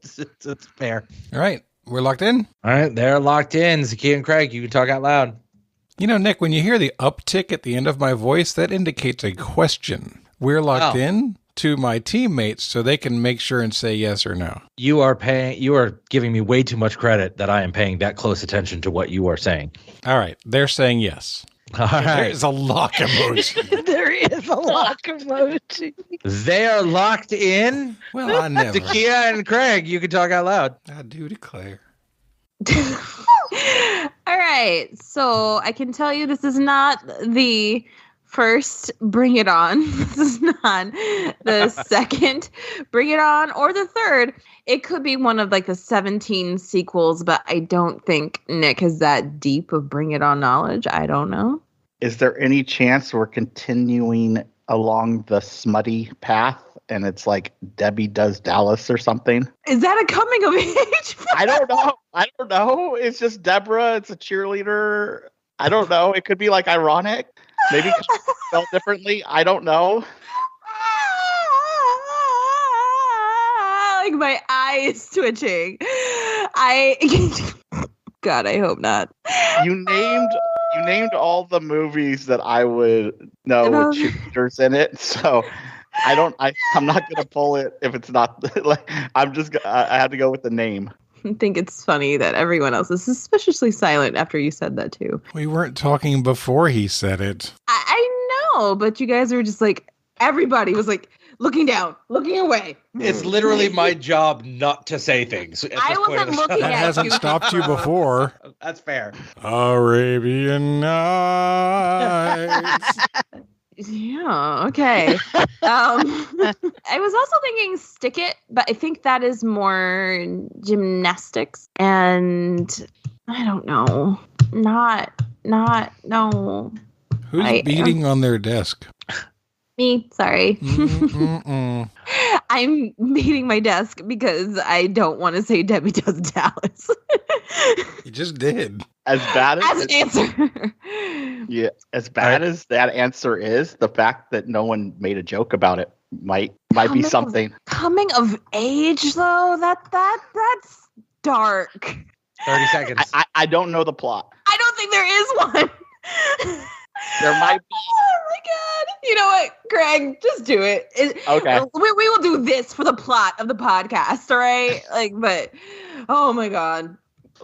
It's fair. All right. We're locked in? All right, they're locked in. Zahkia and Craig, you can talk out loud. You know, Nick, when you hear the uptick at the end of my voice, that indicates a question. We're locked in to my teammates so they can make sure and say yes or no. You are giving me way too much credit that I am paying that close attention to what you are saying. All right. They're saying yes. All right. There's a lock emoji. there is a lock emoji. They are locked in. Well, I never. Zahkia and Craig, you can talk out loud. I do declare. All right. So I can tell you this is not the first Bring It On. This is not the second Bring It On or the third. It could be one of like the 17 sequels, but I don't think Nick has that deep of Bring It On knowledge. I don't know. Is there any chance we're continuing along the smutty path and it's like Debbie Does Dallas or something? Is that a coming of age? I don't know. It's just Deborah. It's a cheerleader. I don't know. It could be like ironic. Maybe spelled differently. I don't know. Like my eye is twitching. God, I hope not. You named all the movies that I would know with cheerleaders in it. So I'm not gonna pull it if it's not like I had to go with the name. I think it's funny that everyone else is suspiciously silent after you said that too. We weren't talking before he said it. I know, but you guys were just like, everybody was like looking down, looking away. It's literally my job not to say things. I wasn't looking That at hasn't you. stopped you before. That's fair. Arabian Nights. Yeah, okay. I was also thinking Stick It, but I think that is more gymnastics. And I don't know. No. Who's beating on their desk? Me, sorry. Mm-mm-mm. I'm beating my desk because I don't want to say Debbie Does Dallas. You just did. As bad As an answer. Yeah, as bad as that answer is, the fact that no one made a joke about it might be something. Coming of age, though, that's dark. 30 seconds. I don't know the plot. I don't think there is one. There might be. Oh my god! You know what, Greg? Just do it. Okay. We will do this for the plot of the podcast, all right? But oh my god,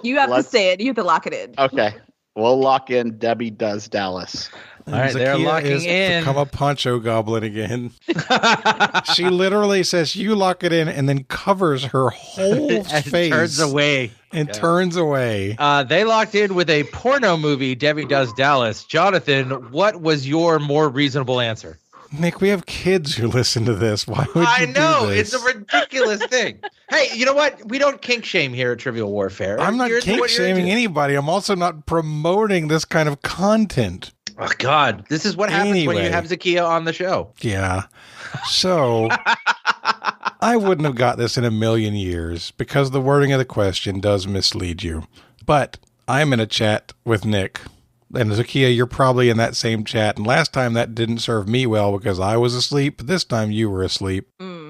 you have to say it. You have to lock it in. Okay, we'll lock in Debbie Does Dallas. All right, they're Zahkia locking is in. Become a poncho goblin again. She literally says, "You lock it in," and then covers her whole and face. turns away. Turns away. They locked in with a porno movie, Debbie Does Dallas. Jonathan, what was your more reasonable answer? Nick, we have kids who listen to this. Why would you I know, do this? it's a ridiculous thing. Hey, you know what? We don't kink shame here at Trivial Warfare. I'm not kink shaming anybody. I'm also not promoting this kind of content. Oh, God. This is what happens when you Anyway. have Zahkia on the show. Yeah. So I wouldn't have got this in a million years because the wording of the question does mislead you. But I'm in a chat with Nick And Zahkia, you're probably in that same chat. And last time that didn't serve me well because I was asleep. But this time you were asleep.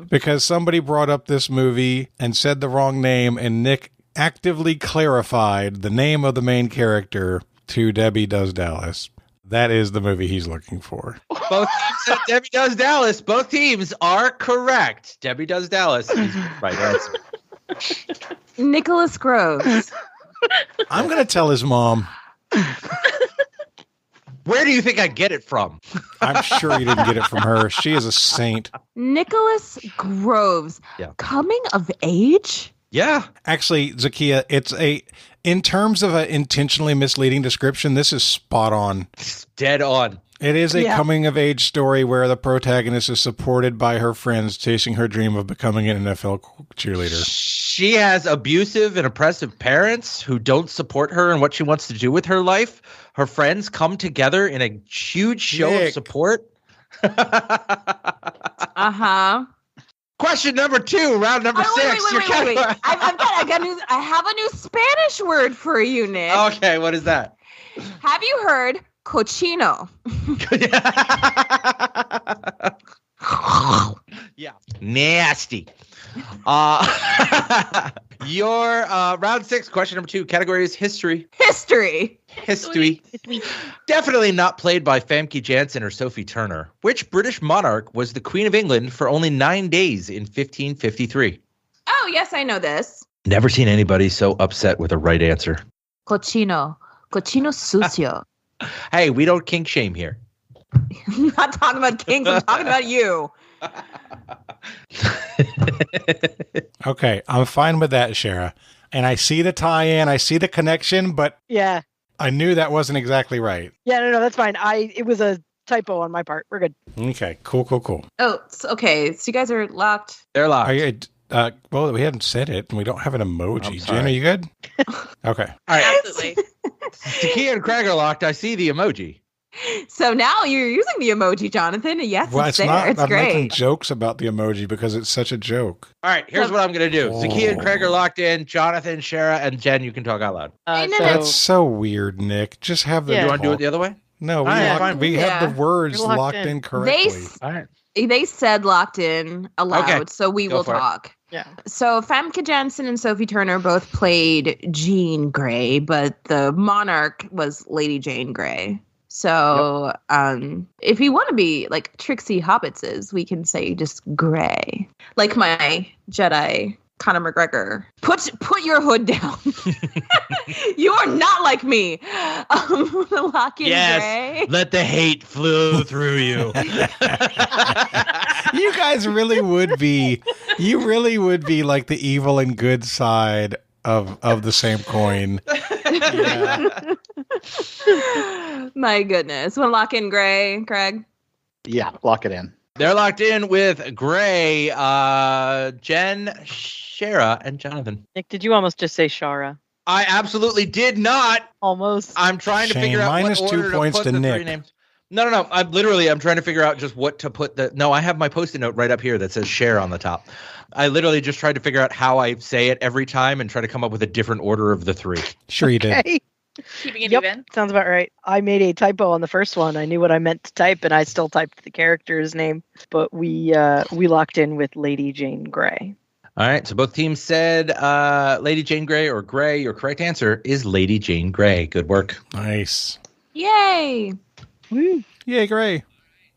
Because somebody brought up this movie and said the wrong name, and Nick actively clarified the name of the main character to Debbie Does Dallas. That is the movie he's looking for. Both teams said Debbie Does Dallas. Both teams are correct. Debbie Does Dallas is the right answer. Nicholas Groves. I'm going to tell his mom. Where do you think I get it from? I'm sure you didn't get it from her. She is a saint. Nicholas Groves. Yeah. Coming of age? Yeah. Actually, Zahkia, in terms of an intentionally misleading description, this is spot on. Dead on. It is a coming-of-age story where the protagonist is supported by her friends chasing her dream of becoming an NFL cheerleader. She has abusive and oppressive parents who don't support her in what she wants to do with her life. Her friends come together in a huge show of support. Uh-huh. Question number 2, round number 6. Wait. I have a new Spanish word for you, Nick. Okay, what is that? Have you heard Cochino? Yeah. Nasty. Your round 6, question number 2, category is history. History. Definitely not played by Famke Janssen or Sophie Turner. Which British monarch was the Queen of England for only 9 days in 1553? Oh, yes, I know this. Never seen anybody so upset with a right answer. Cochino sucio. Hey, we don't kink shame here. I'm not talking about kinks. I'm talking about you. Okay, I'm fine with that, Shara. And I see the tie-in, I see the connection, but yeah, I knew that wasn't exactly right. Yeah, no, that's fine. It was a typo on my part. We're good. Okay, cool. Oh, okay. So you guys are locked. They're locked. Well, we haven't said it, and we don't have an emoji. Jen, are you good? Okay. All right. Absolutely. Zahkia and Craig are locked. I see the emoji. So now you're using the emoji, Jonathan. Yes, well, it's there. not. It's I'm great. making jokes about the emoji because it's such a joke. All right, here's what I'm going to do. Zahkia and Craig are locked in. Jonathan, Shara, and Jen, you can talk out loud. That's so weird, Nick. Just have the. You want to do it the other way? No, we have the words locked in correctly. They said locked in aloud, so we will talk. Yeah. So Famke Janssen and Sophie Turner both played Jean Grey, but the monarch was Lady Jane Grey. So if you want to be like Trixie Hobbitses, we can say just Grey. Like my Jedi Conor McGregor. Put your hood down. You are not like me. Lock in Grey. Let the hate flow through you. You guys really would be. You really would be like the evil and good side of the same coin. Yeah. My goodness. Want to lock in Grey, Craig? Yeah, lock it in. They're locked in with Grey, Jen, Shara, and Jonathan. Nick, did you almost just say Shara? I absolutely did not. Almost. I'm trying to figure out minus what order 2 points to put to the Nick. 3 names. No. I'm trying to figure out just what to put No, I have my Post-it note right up here that says Share on the top. I literally just tried to figure out how I say it every time and try to come up with a different order of the 3. Sure you did. Keeping it even. Sounds about right. I made a typo on the first one. I knew what I meant to type, and I still typed the character's name. But we locked in with Lady Jane Grey. All right, so both teams said Lady Jane Grey or Grey. Your correct answer is Lady Jane Grey. Good work. Nice. Yay. Woo. Yay, Grey.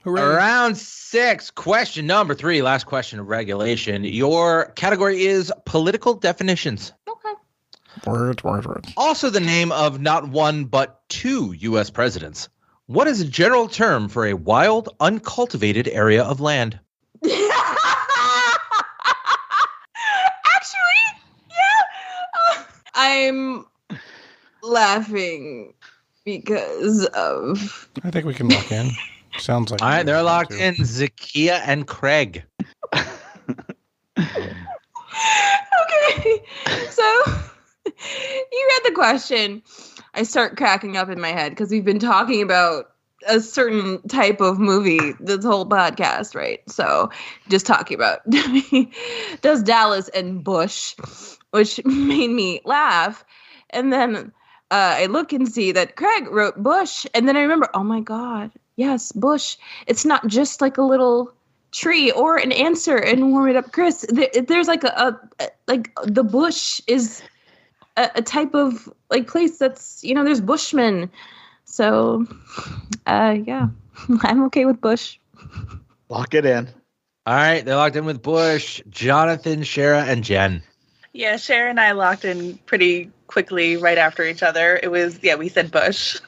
Hooray. Round 6, question number 3, last question of regulation. Your category is political definitions. Okay. Words. Also the name of not 1 but 2 U.S. presidents. What is a general term for a wild, uncultivated area of land? Actually, yeah. I'm laughing because of... I think we can lock in. Sounds like... All right, they're locked in. Zahkia and Craig. Okay, so... You read the question. I start cracking up in my head because we've been talking about a certain type of movie this whole podcast, right? So just talking about Does Dallas and Bush, which made me laugh. And then I look and see that Craig wrote bush, and then I remember, oh my God, yes, bush. It's not just like a little tree or an answer and warm it up, Chris. There's like like the bush is a type of like place that's, there's bushmen. So, yeah, I'm okay with bush. Lock it in. All right, they're locked in with Bush, Jonathan, Shara, and Jen. Yeah, Shara and I locked in pretty quickly right after each other. It was, we said bush.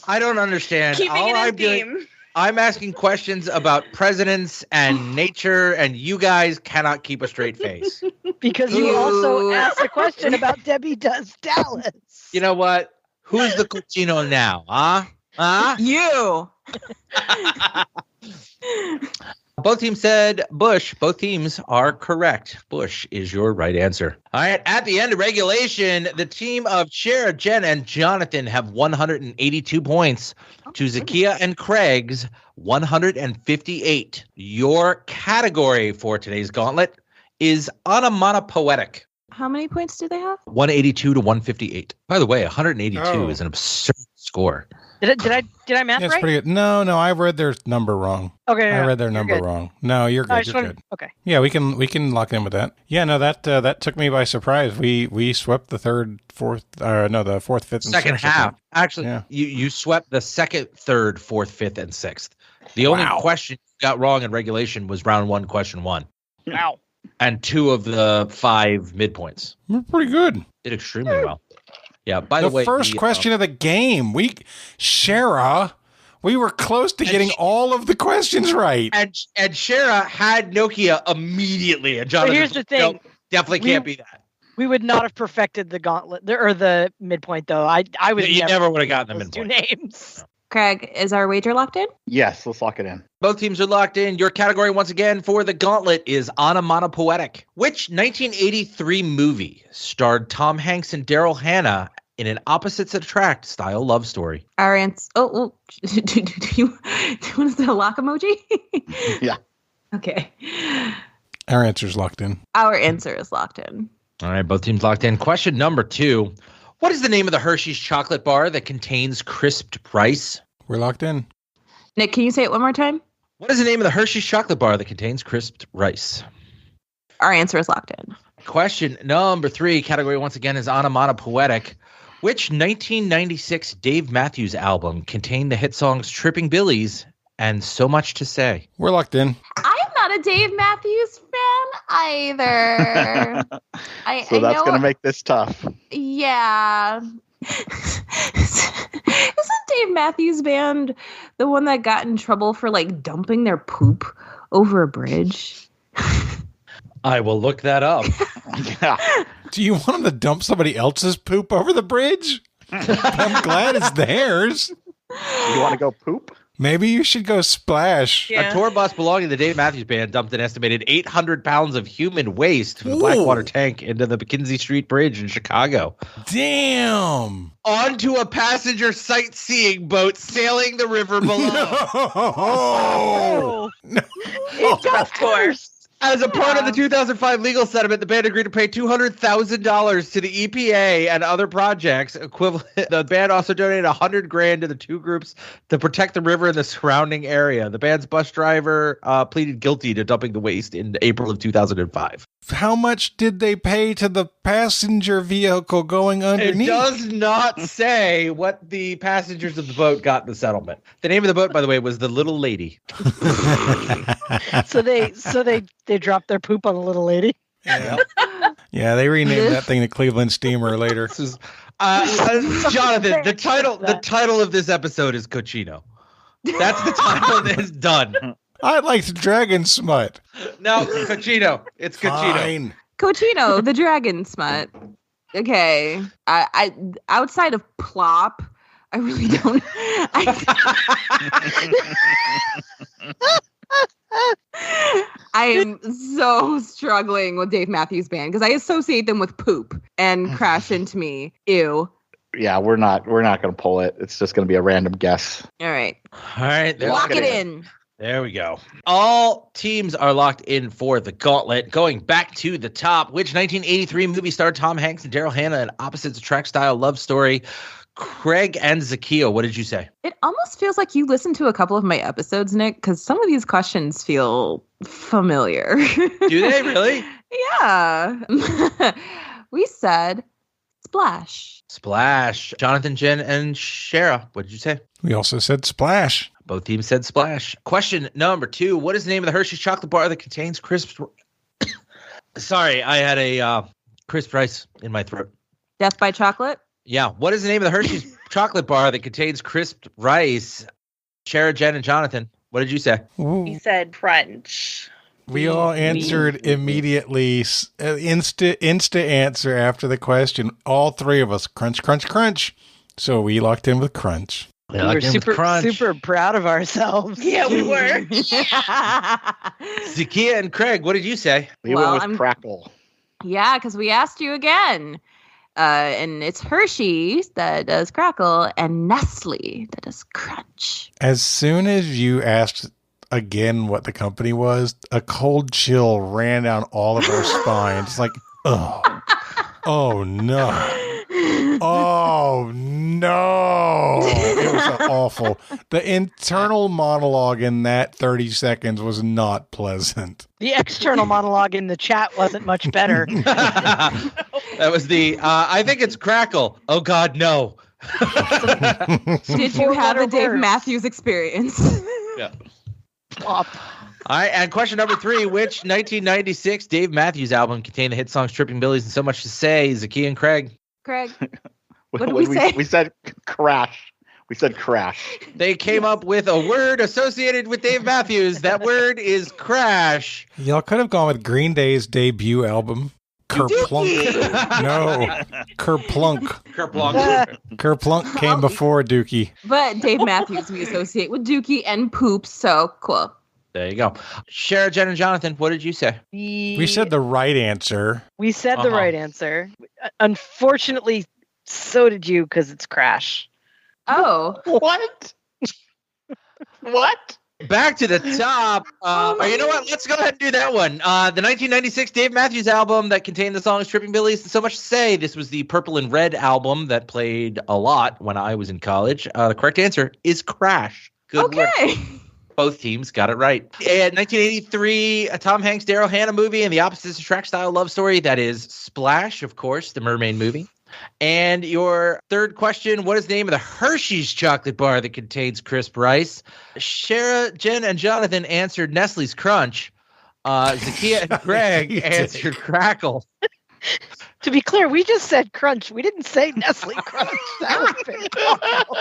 I don't understand. Keeping All it in I'm theme. doing, I'm asking questions about presidents and nature, and you guys cannot keep a straight face. Because you also asked a question about Debbie Does Dallas. You know what? Who's the Cochino now? Huh? You. Both teams said Bush. Both teams are correct. Bush is your right answer. All right. At the end of regulation, the team of Shara, Jen, and Jonathan have 182 points to Zahkia and Craig's 158. Your category for today's gauntlet is onomatopoetic. How many points do they have? 182 to 158. By the way, 182 is an absurd score. Did I math That's right? pretty good. No, I read their number wrong. Okay, I read their number good. wrong. No, you're good. You're good. Okay. Yeah, we can lock in with that. Yeah, no, that took me by surprise. We swept the the fourth, fifth, and Second sixth. half. Actually, Yeah. you swept the second, third, fourth, fifth, and sixth. The only question you got wrong in regulation was round 1, question 1. Wow. And 2 of the 5 midpoints. We're pretty good. Did extremely well. Yeah, by the way. First question of the game. Shara, we were close to getting all of the questions right. And Shara had Nokia immediately. And Jonathan, here's the thing. "Nope, definitely can't be that. We would not have perfected the gauntlet or the midpoint, though. I would. You never would have gotten the those two midpoint. names. Craig, is our wager locked in? Yes, let's lock it in. Both teams are locked in. Your category, once again, for the gauntlet is onomatopoetic. Which 1983 movie starred Tom Hanks and Daryl Hannah in an opposites attract style love story? Our answer. Oh, do you want the lock emoji? Yeah. Okay. Our answer's locked in. Our answer is locked in. All right, both teams locked in. Question number 2. What is the name of the Hershey's chocolate bar that contains crisped rice? We're locked in. Nick, can you say it one more time? What is the name of the Hershey's chocolate bar that contains crisped rice? Our answer is locked in. Question number 3, category once again is onomatopoetic. Which 1996 Dave Matthews album contained the hit songs Tripping Billies and So Much to Say? We're locked in. I'm not a Dave Matthews fan either. So that's going to make this tough. Yeah. Isn't Dave Matthews Band the one that got in trouble for like dumping their poop over a bridge? I will look that up. Yeah. Do you want them to dump somebody else's poop over the bridge? I'm glad it's theirs. You want to go poop? Maybe you should go splash. Yeah. A tour bus belonging to the Dave Matthews Band dumped an estimated 800 pounds of human waste from the Blackwater tank into the McKinsey Street Bridge in Chicago. Damn. Onto a passenger sightseeing boat sailing the river below. Oh. No. Of course. As a part of the 2005 legal settlement, the band agreed to pay $200,000 to the EPA and other projects. Equivalent. The band also donated $100,000 to the two groups to protect the river and the surrounding area. The band's bus driver pleaded guilty to dumping the waste in April of 2005. How much did they pay to the passenger vehicle going underneath? It does not say what the passengers of the boat got in the settlement. The name of the boat, by the way, was the Little Lady. So they dropped their poop on the little lady. Yeah, yeah, they renamed that thing the Cleveland Steamer later. This is, Jonathan, the title of this episode is Cochino. That's the title that is done. I liked Dragon Smut. No, Cochino. It's Cochino. Fine. Cochino, the dragon smut. Okay. I outside of plop, I really don't. I am so struggling with Dave Matthews Band because I associate them with poop and Crash Into Me. Ew. Yeah, we're not going to pull it. It's just going to be a random guess. All right. All right. Lock it in. There we go. All teams are locked in for the gauntlet. Going back to the top, which 1983 movie starred Tom Hanks and Daryl Hannah in opposites attract style love story? Craig and Zahkia, what did you say? It almost feels like you listened to a couple of my episodes, Nick, because some of these questions feel familiar. Do they really? Yeah. We said Splash. Splash. Jonathan, Jen, and Shara, what did you say? We also said Splash. Both teams said Splash. Question number 2. What is the name of the Hershey's chocolate bar that contains crisp... Sorry, I had a crisp rice in my throat. Death by Chocolate? Yeah. What is the name of the Hershey's chocolate bar that contains crisp rice? Shara, Jen, and Jonathan, what did you say? We said Crunch. We all answered immediately. Insta answer after the question. All three of us. Crunch, crunch, crunch. So we locked in with Crunch. We were super proud of ourselves. Yeah, we were. Zahkia and Craig, what did you say? We went with Crackle. Yeah, because we asked you again. And it's Hershey's that does Crackle and Nestle that does Crunch. As soon as you asked again what the company was, a cold chill ran down all of our spines. Like, oh no. Oh no. It was awful. The internal monologue in that 30 seconds was not pleasant. The external monologue in the chat wasn't much better. That was the, I think it's Crackle. Oh God, no. Did you have a Dave Matthews experience? Yeah. All right, and question number 3, which 1996 Dave Matthews album contained the hit songs Tripping Billies and So Much to Say? Zahkia and Craig. Craig, what did we say? We said Crash. We said Crash. They came up with a word associated with Dave Matthews. That word is crash. Y'all could have gone with Green Day's debut album. Kerplunk. No. Kerplunk. Kerplunk came before Dookie. But Dave Matthews we associate with Dookie and Poop, so cool. There you go. Shara, Jen, and Jonathan, what did you say? We said the right answer. We said the right answer. Unfortunately, so did you, because it's Crash. Oh. What? What? Back to the top. You know what? Let's go ahead and do that one. The 1996 Dave Matthews album that contained the songs Tripping Billies and So Much to Say. This was the Purple and Red album that played a lot when I was in college. The correct answer is Crash. Good work. Both teams got it right. And 1983, a Tom Hanks, Daryl Hannah movie and the opposites attract style love story. That is Splash, of course, the mermaid movie. And your third question, what is the name of the Hershey's chocolate bar that contains crisp rice? Shara, Jen, and Jonathan answered Nestle's Crunch. Zahkia and Greg answered Crackle. To be clear, we just said Crunch. We didn't say Nestle Crunch. That would have been awful.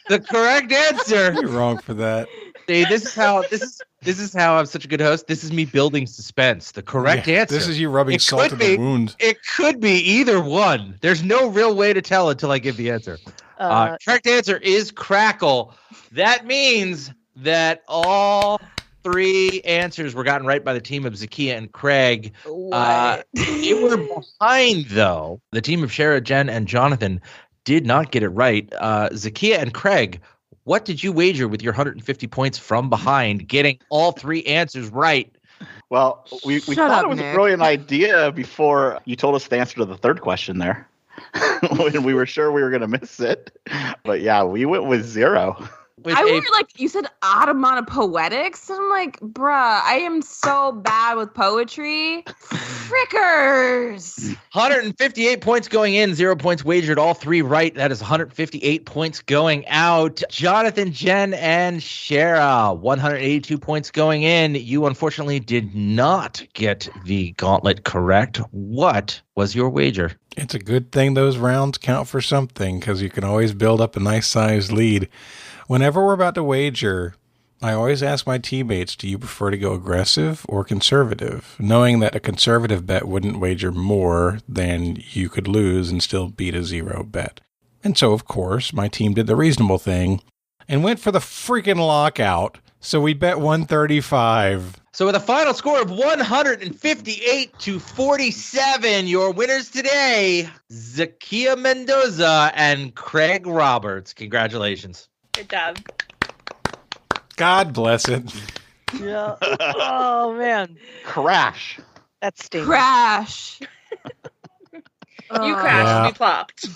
The correct answer. You're wrong for that. See, this is how I'm such a good host. This is me building suspense. The correct answer. This is you rubbing salt in the wound. It could be either one. There's no real way to tell until I give the answer. Correct answer is Crackle. That means that all 3 answers were gotten right by the team of Zahkia and Craig. They were behind, though. The team of Shara, Jen, and Jonathan did not get it right. Zahkia and Craig, what did you wager with your 150 points from behind, getting all 3 answers right? Well, we thought it was a brilliant idea before you told us the answer to the third question there. When we were sure we were going to miss it. But yeah, we went with 0. I was like, you said onomatopoetics? And I'm like, bruh, I am so bad with poetry. Frickers! 158 points going in, 0 points wagered, all 3 right. That is 158 points going out. Jonathan, Jen, and Shara, 182 points going in. You unfortunately did not get the gauntlet correct. What was your wager? It's a good thing those rounds count for something, because you can always build up a nice sized lead. Whenever we're about to wager, I always ask my teammates, do you prefer to go aggressive or conservative? Knowing that a conservative bet wouldn't wager more than you could lose and still beat a 0 bet. And so, of course, my team did the reasonable thing and went for the freaking lockout. So we bet 135. So with a final score of 158-47, your winners today, Zahkia Mendoza and Craig Roberts. Congratulations. Good job. God bless it. Yeah. Oh man, Crash. that stinks. Crash. You crashed and we plopped.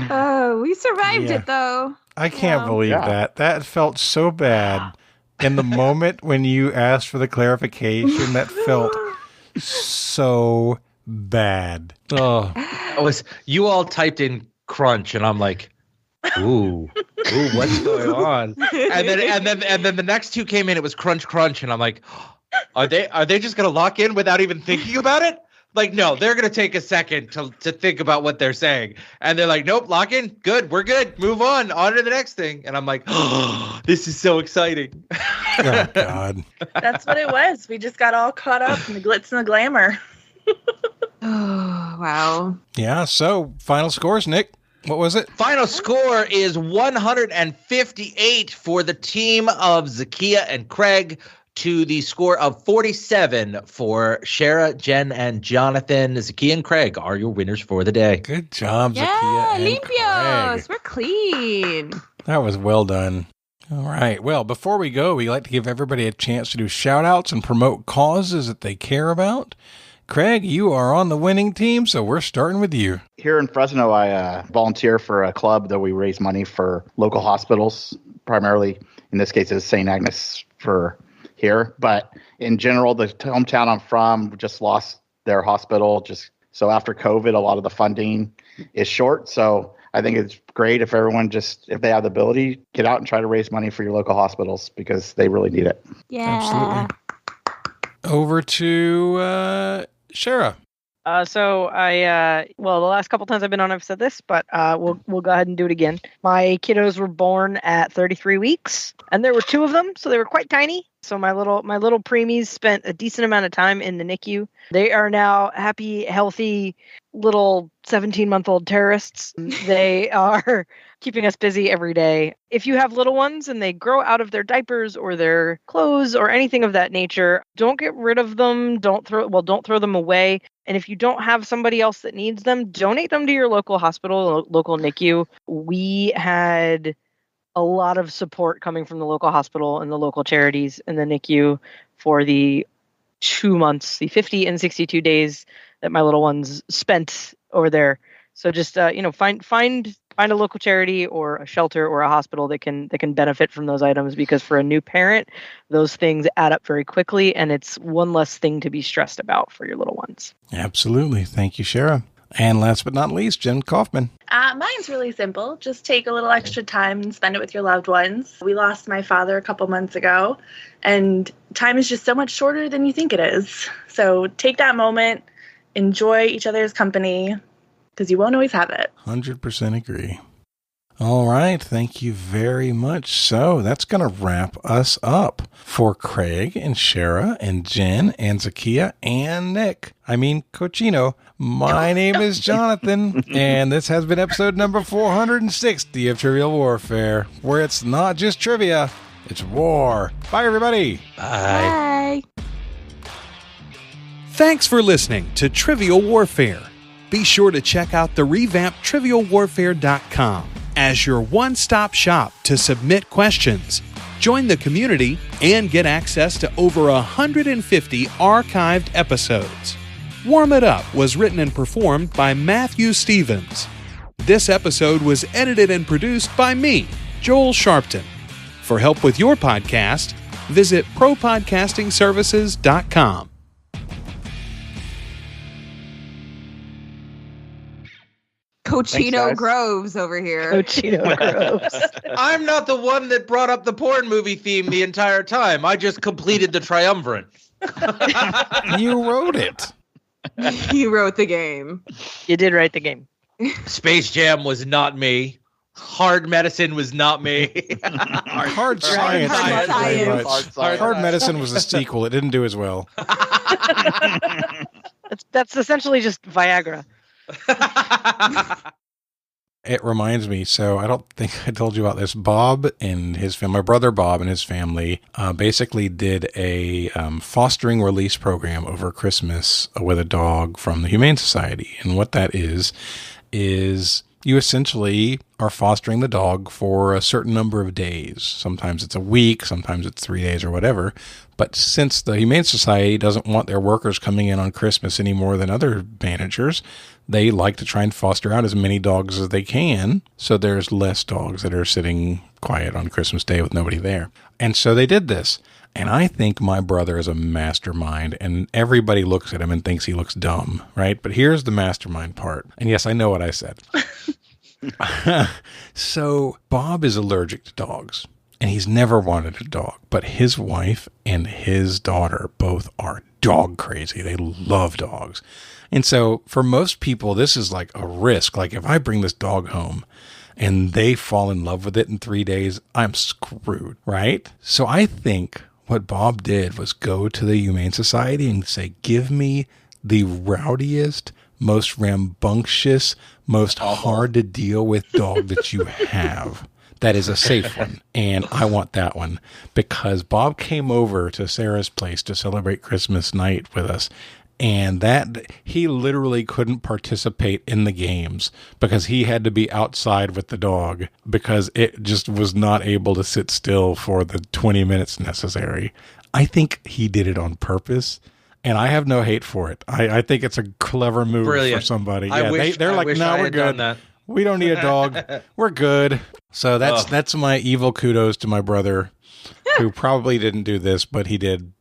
Oh, we survived Yeah. it though. I can't Yeah. believe Yeah. that. That felt so bad. In the moment when you asked for the clarification, that felt so bad. Oh, You all typed in crunch, and I'm like, ooh, what's going on? And then the next two came in. It was crunch, and I'm like, are they just gonna lock in without even thinking about it? Like, no, they're gonna take a second to think about what they're saying, and they're like, nope, lock in, good, we're good, move on to the next thing. And I'm like, oh, this is so exciting. oh God. That's what it was. We just got all caught up in the glitz and the glamour. Oh, wow. Yeah, so final scores, Nick. What was it? Final score is 158 for the team of Zahkia and Craig, to the score of 47 for Shara, Jen, and Jonathan. Zahkia and Craig are your winners for the day. Good job, Yeah, Zahkia and limpios. Craig. We're clean. That was well done. All right. Well, before we go, we like to give everybody a chance to do shout-outs and promote causes that they care about. Craig, you are on the winning team, so we're starting with you. Here in Fresno, I volunteer for a club that we raise money for local hospitals, primarily, in this case, it's St. Agnes for here. But in general, the hometown I'm from just lost their hospital. So after COVID, a lot of the funding is short. So I think it's great if everyone if they have the ability, get out and try to raise money for your local hospitals because they really need it. Yeah. Absolutely. Over to Shara. So the last couple times I've been on, I've said this, but we'll go ahead and do it again. My kiddos were born at 33 weeks, and there were two of them, so they were quite tiny. So my little preemies spent a decent amount of time in the NICU. They are now happy, healthy, little 17-month-old terrorists. They are keeping us busy every day. If you have little ones and they grow out of their diapers or their clothes or anything of that nature, don't get rid of them. Don't throw them away. And if you don't have somebody else that needs them, donate them to your local hospital, local NICU. We had a lot of support coming from the local hospital and the local charities in the NICU for the 2 months, the 50 and 62 days that my little ones spent over there. So just find a local charity or a shelter or a hospital that can benefit from those items, because for a new parent, those things add up very quickly, and it's one less thing to be stressed about for your little ones. Absolutely. Thank you, Shara. And last but not least, Jen Kaufmann. Mine's really simple. Just take a little extra time and spend it with your loved ones. We lost my father a couple months ago, and time is just so much shorter than you think it is. So take that moment, enjoy each other's company, because you won't always have it. 100% agree. All right. Thank you very much. So that's going to wrap us up for Craig and Shara and Jen and Zahkia and Nick. Cochino. My name is Jonathan, and this has been episode number 460 of Trivial Warfare, where it's not just trivia, it's war. Bye, everybody. Bye. Bye. Thanks for listening to Trivial Warfare. Be sure to check out the revamped TrivialWarfare.com as your one-stop shop to submit questions, join the community, and get access to over 150 archived episodes. Warm It Up was written and performed by Matthew Stevens. This episode was edited and produced by me, Joel Sharpton. For help with your podcast, visit ProPodcastingServices.com. Cochino guys. Groves over here. Cochino Groves. I'm not the one that brought up the porn movie theme the entire time. I just completed the triumvirate. You wrote it. You wrote the game. You did write the game. Space Jam was not me. Hard Medicine was not me. Hard Science. Hard very Science. much. Hard Medicine was a sequel. It didn't do as well. That's essentially just Viagra. It reminds me, so I don't think I told you about this. Bob and his family, my brother Bob and his family, basically did a fostering release program over Christmas with a dog from the Humane Society. And what that is you essentially are fostering the dog for a certain number of days. Sometimes it's a week, sometimes it's 3 days or whatever. But since the Humane Society doesn't want their workers coming in on Christmas any more than other managers, they like to try and foster out as many dogs as they can. So there's less dogs that are sitting quiet on Christmas Day with nobody there. And so they did this. And I think my brother is a mastermind, and everybody looks at him and thinks he looks dumb, right? But here's the mastermind part. And yes, I know what I said. So Bob is allergic to dogs, and he's never wanted a dog. But his wife and his daughter both are dog crazy. They love dogs. And so for most people, this is like a risk. Like if I bring this dog home and they fall in love with it in 3 days, I'm screwed, right? So I think what Bob did was go to the Humane Society and say, give me the rowdiest, most rambunctious, most hard to deal with dog that you have. That is a safe one. And I want that one, because Bob came over to Sarah's place to celebrate Christmas night with us. And that he literally couldn't participate in the games because he had to be outside with the dog because it just was not able to sit still for the 20 minutes necessary. I think he did it on purpose, and I have no hate for it. I think it's a clever move for somebody. They're like, no, we're good. We don't need a dog. We're good. So that's my evil kudos to my brother, who probably didn't do this, but he did.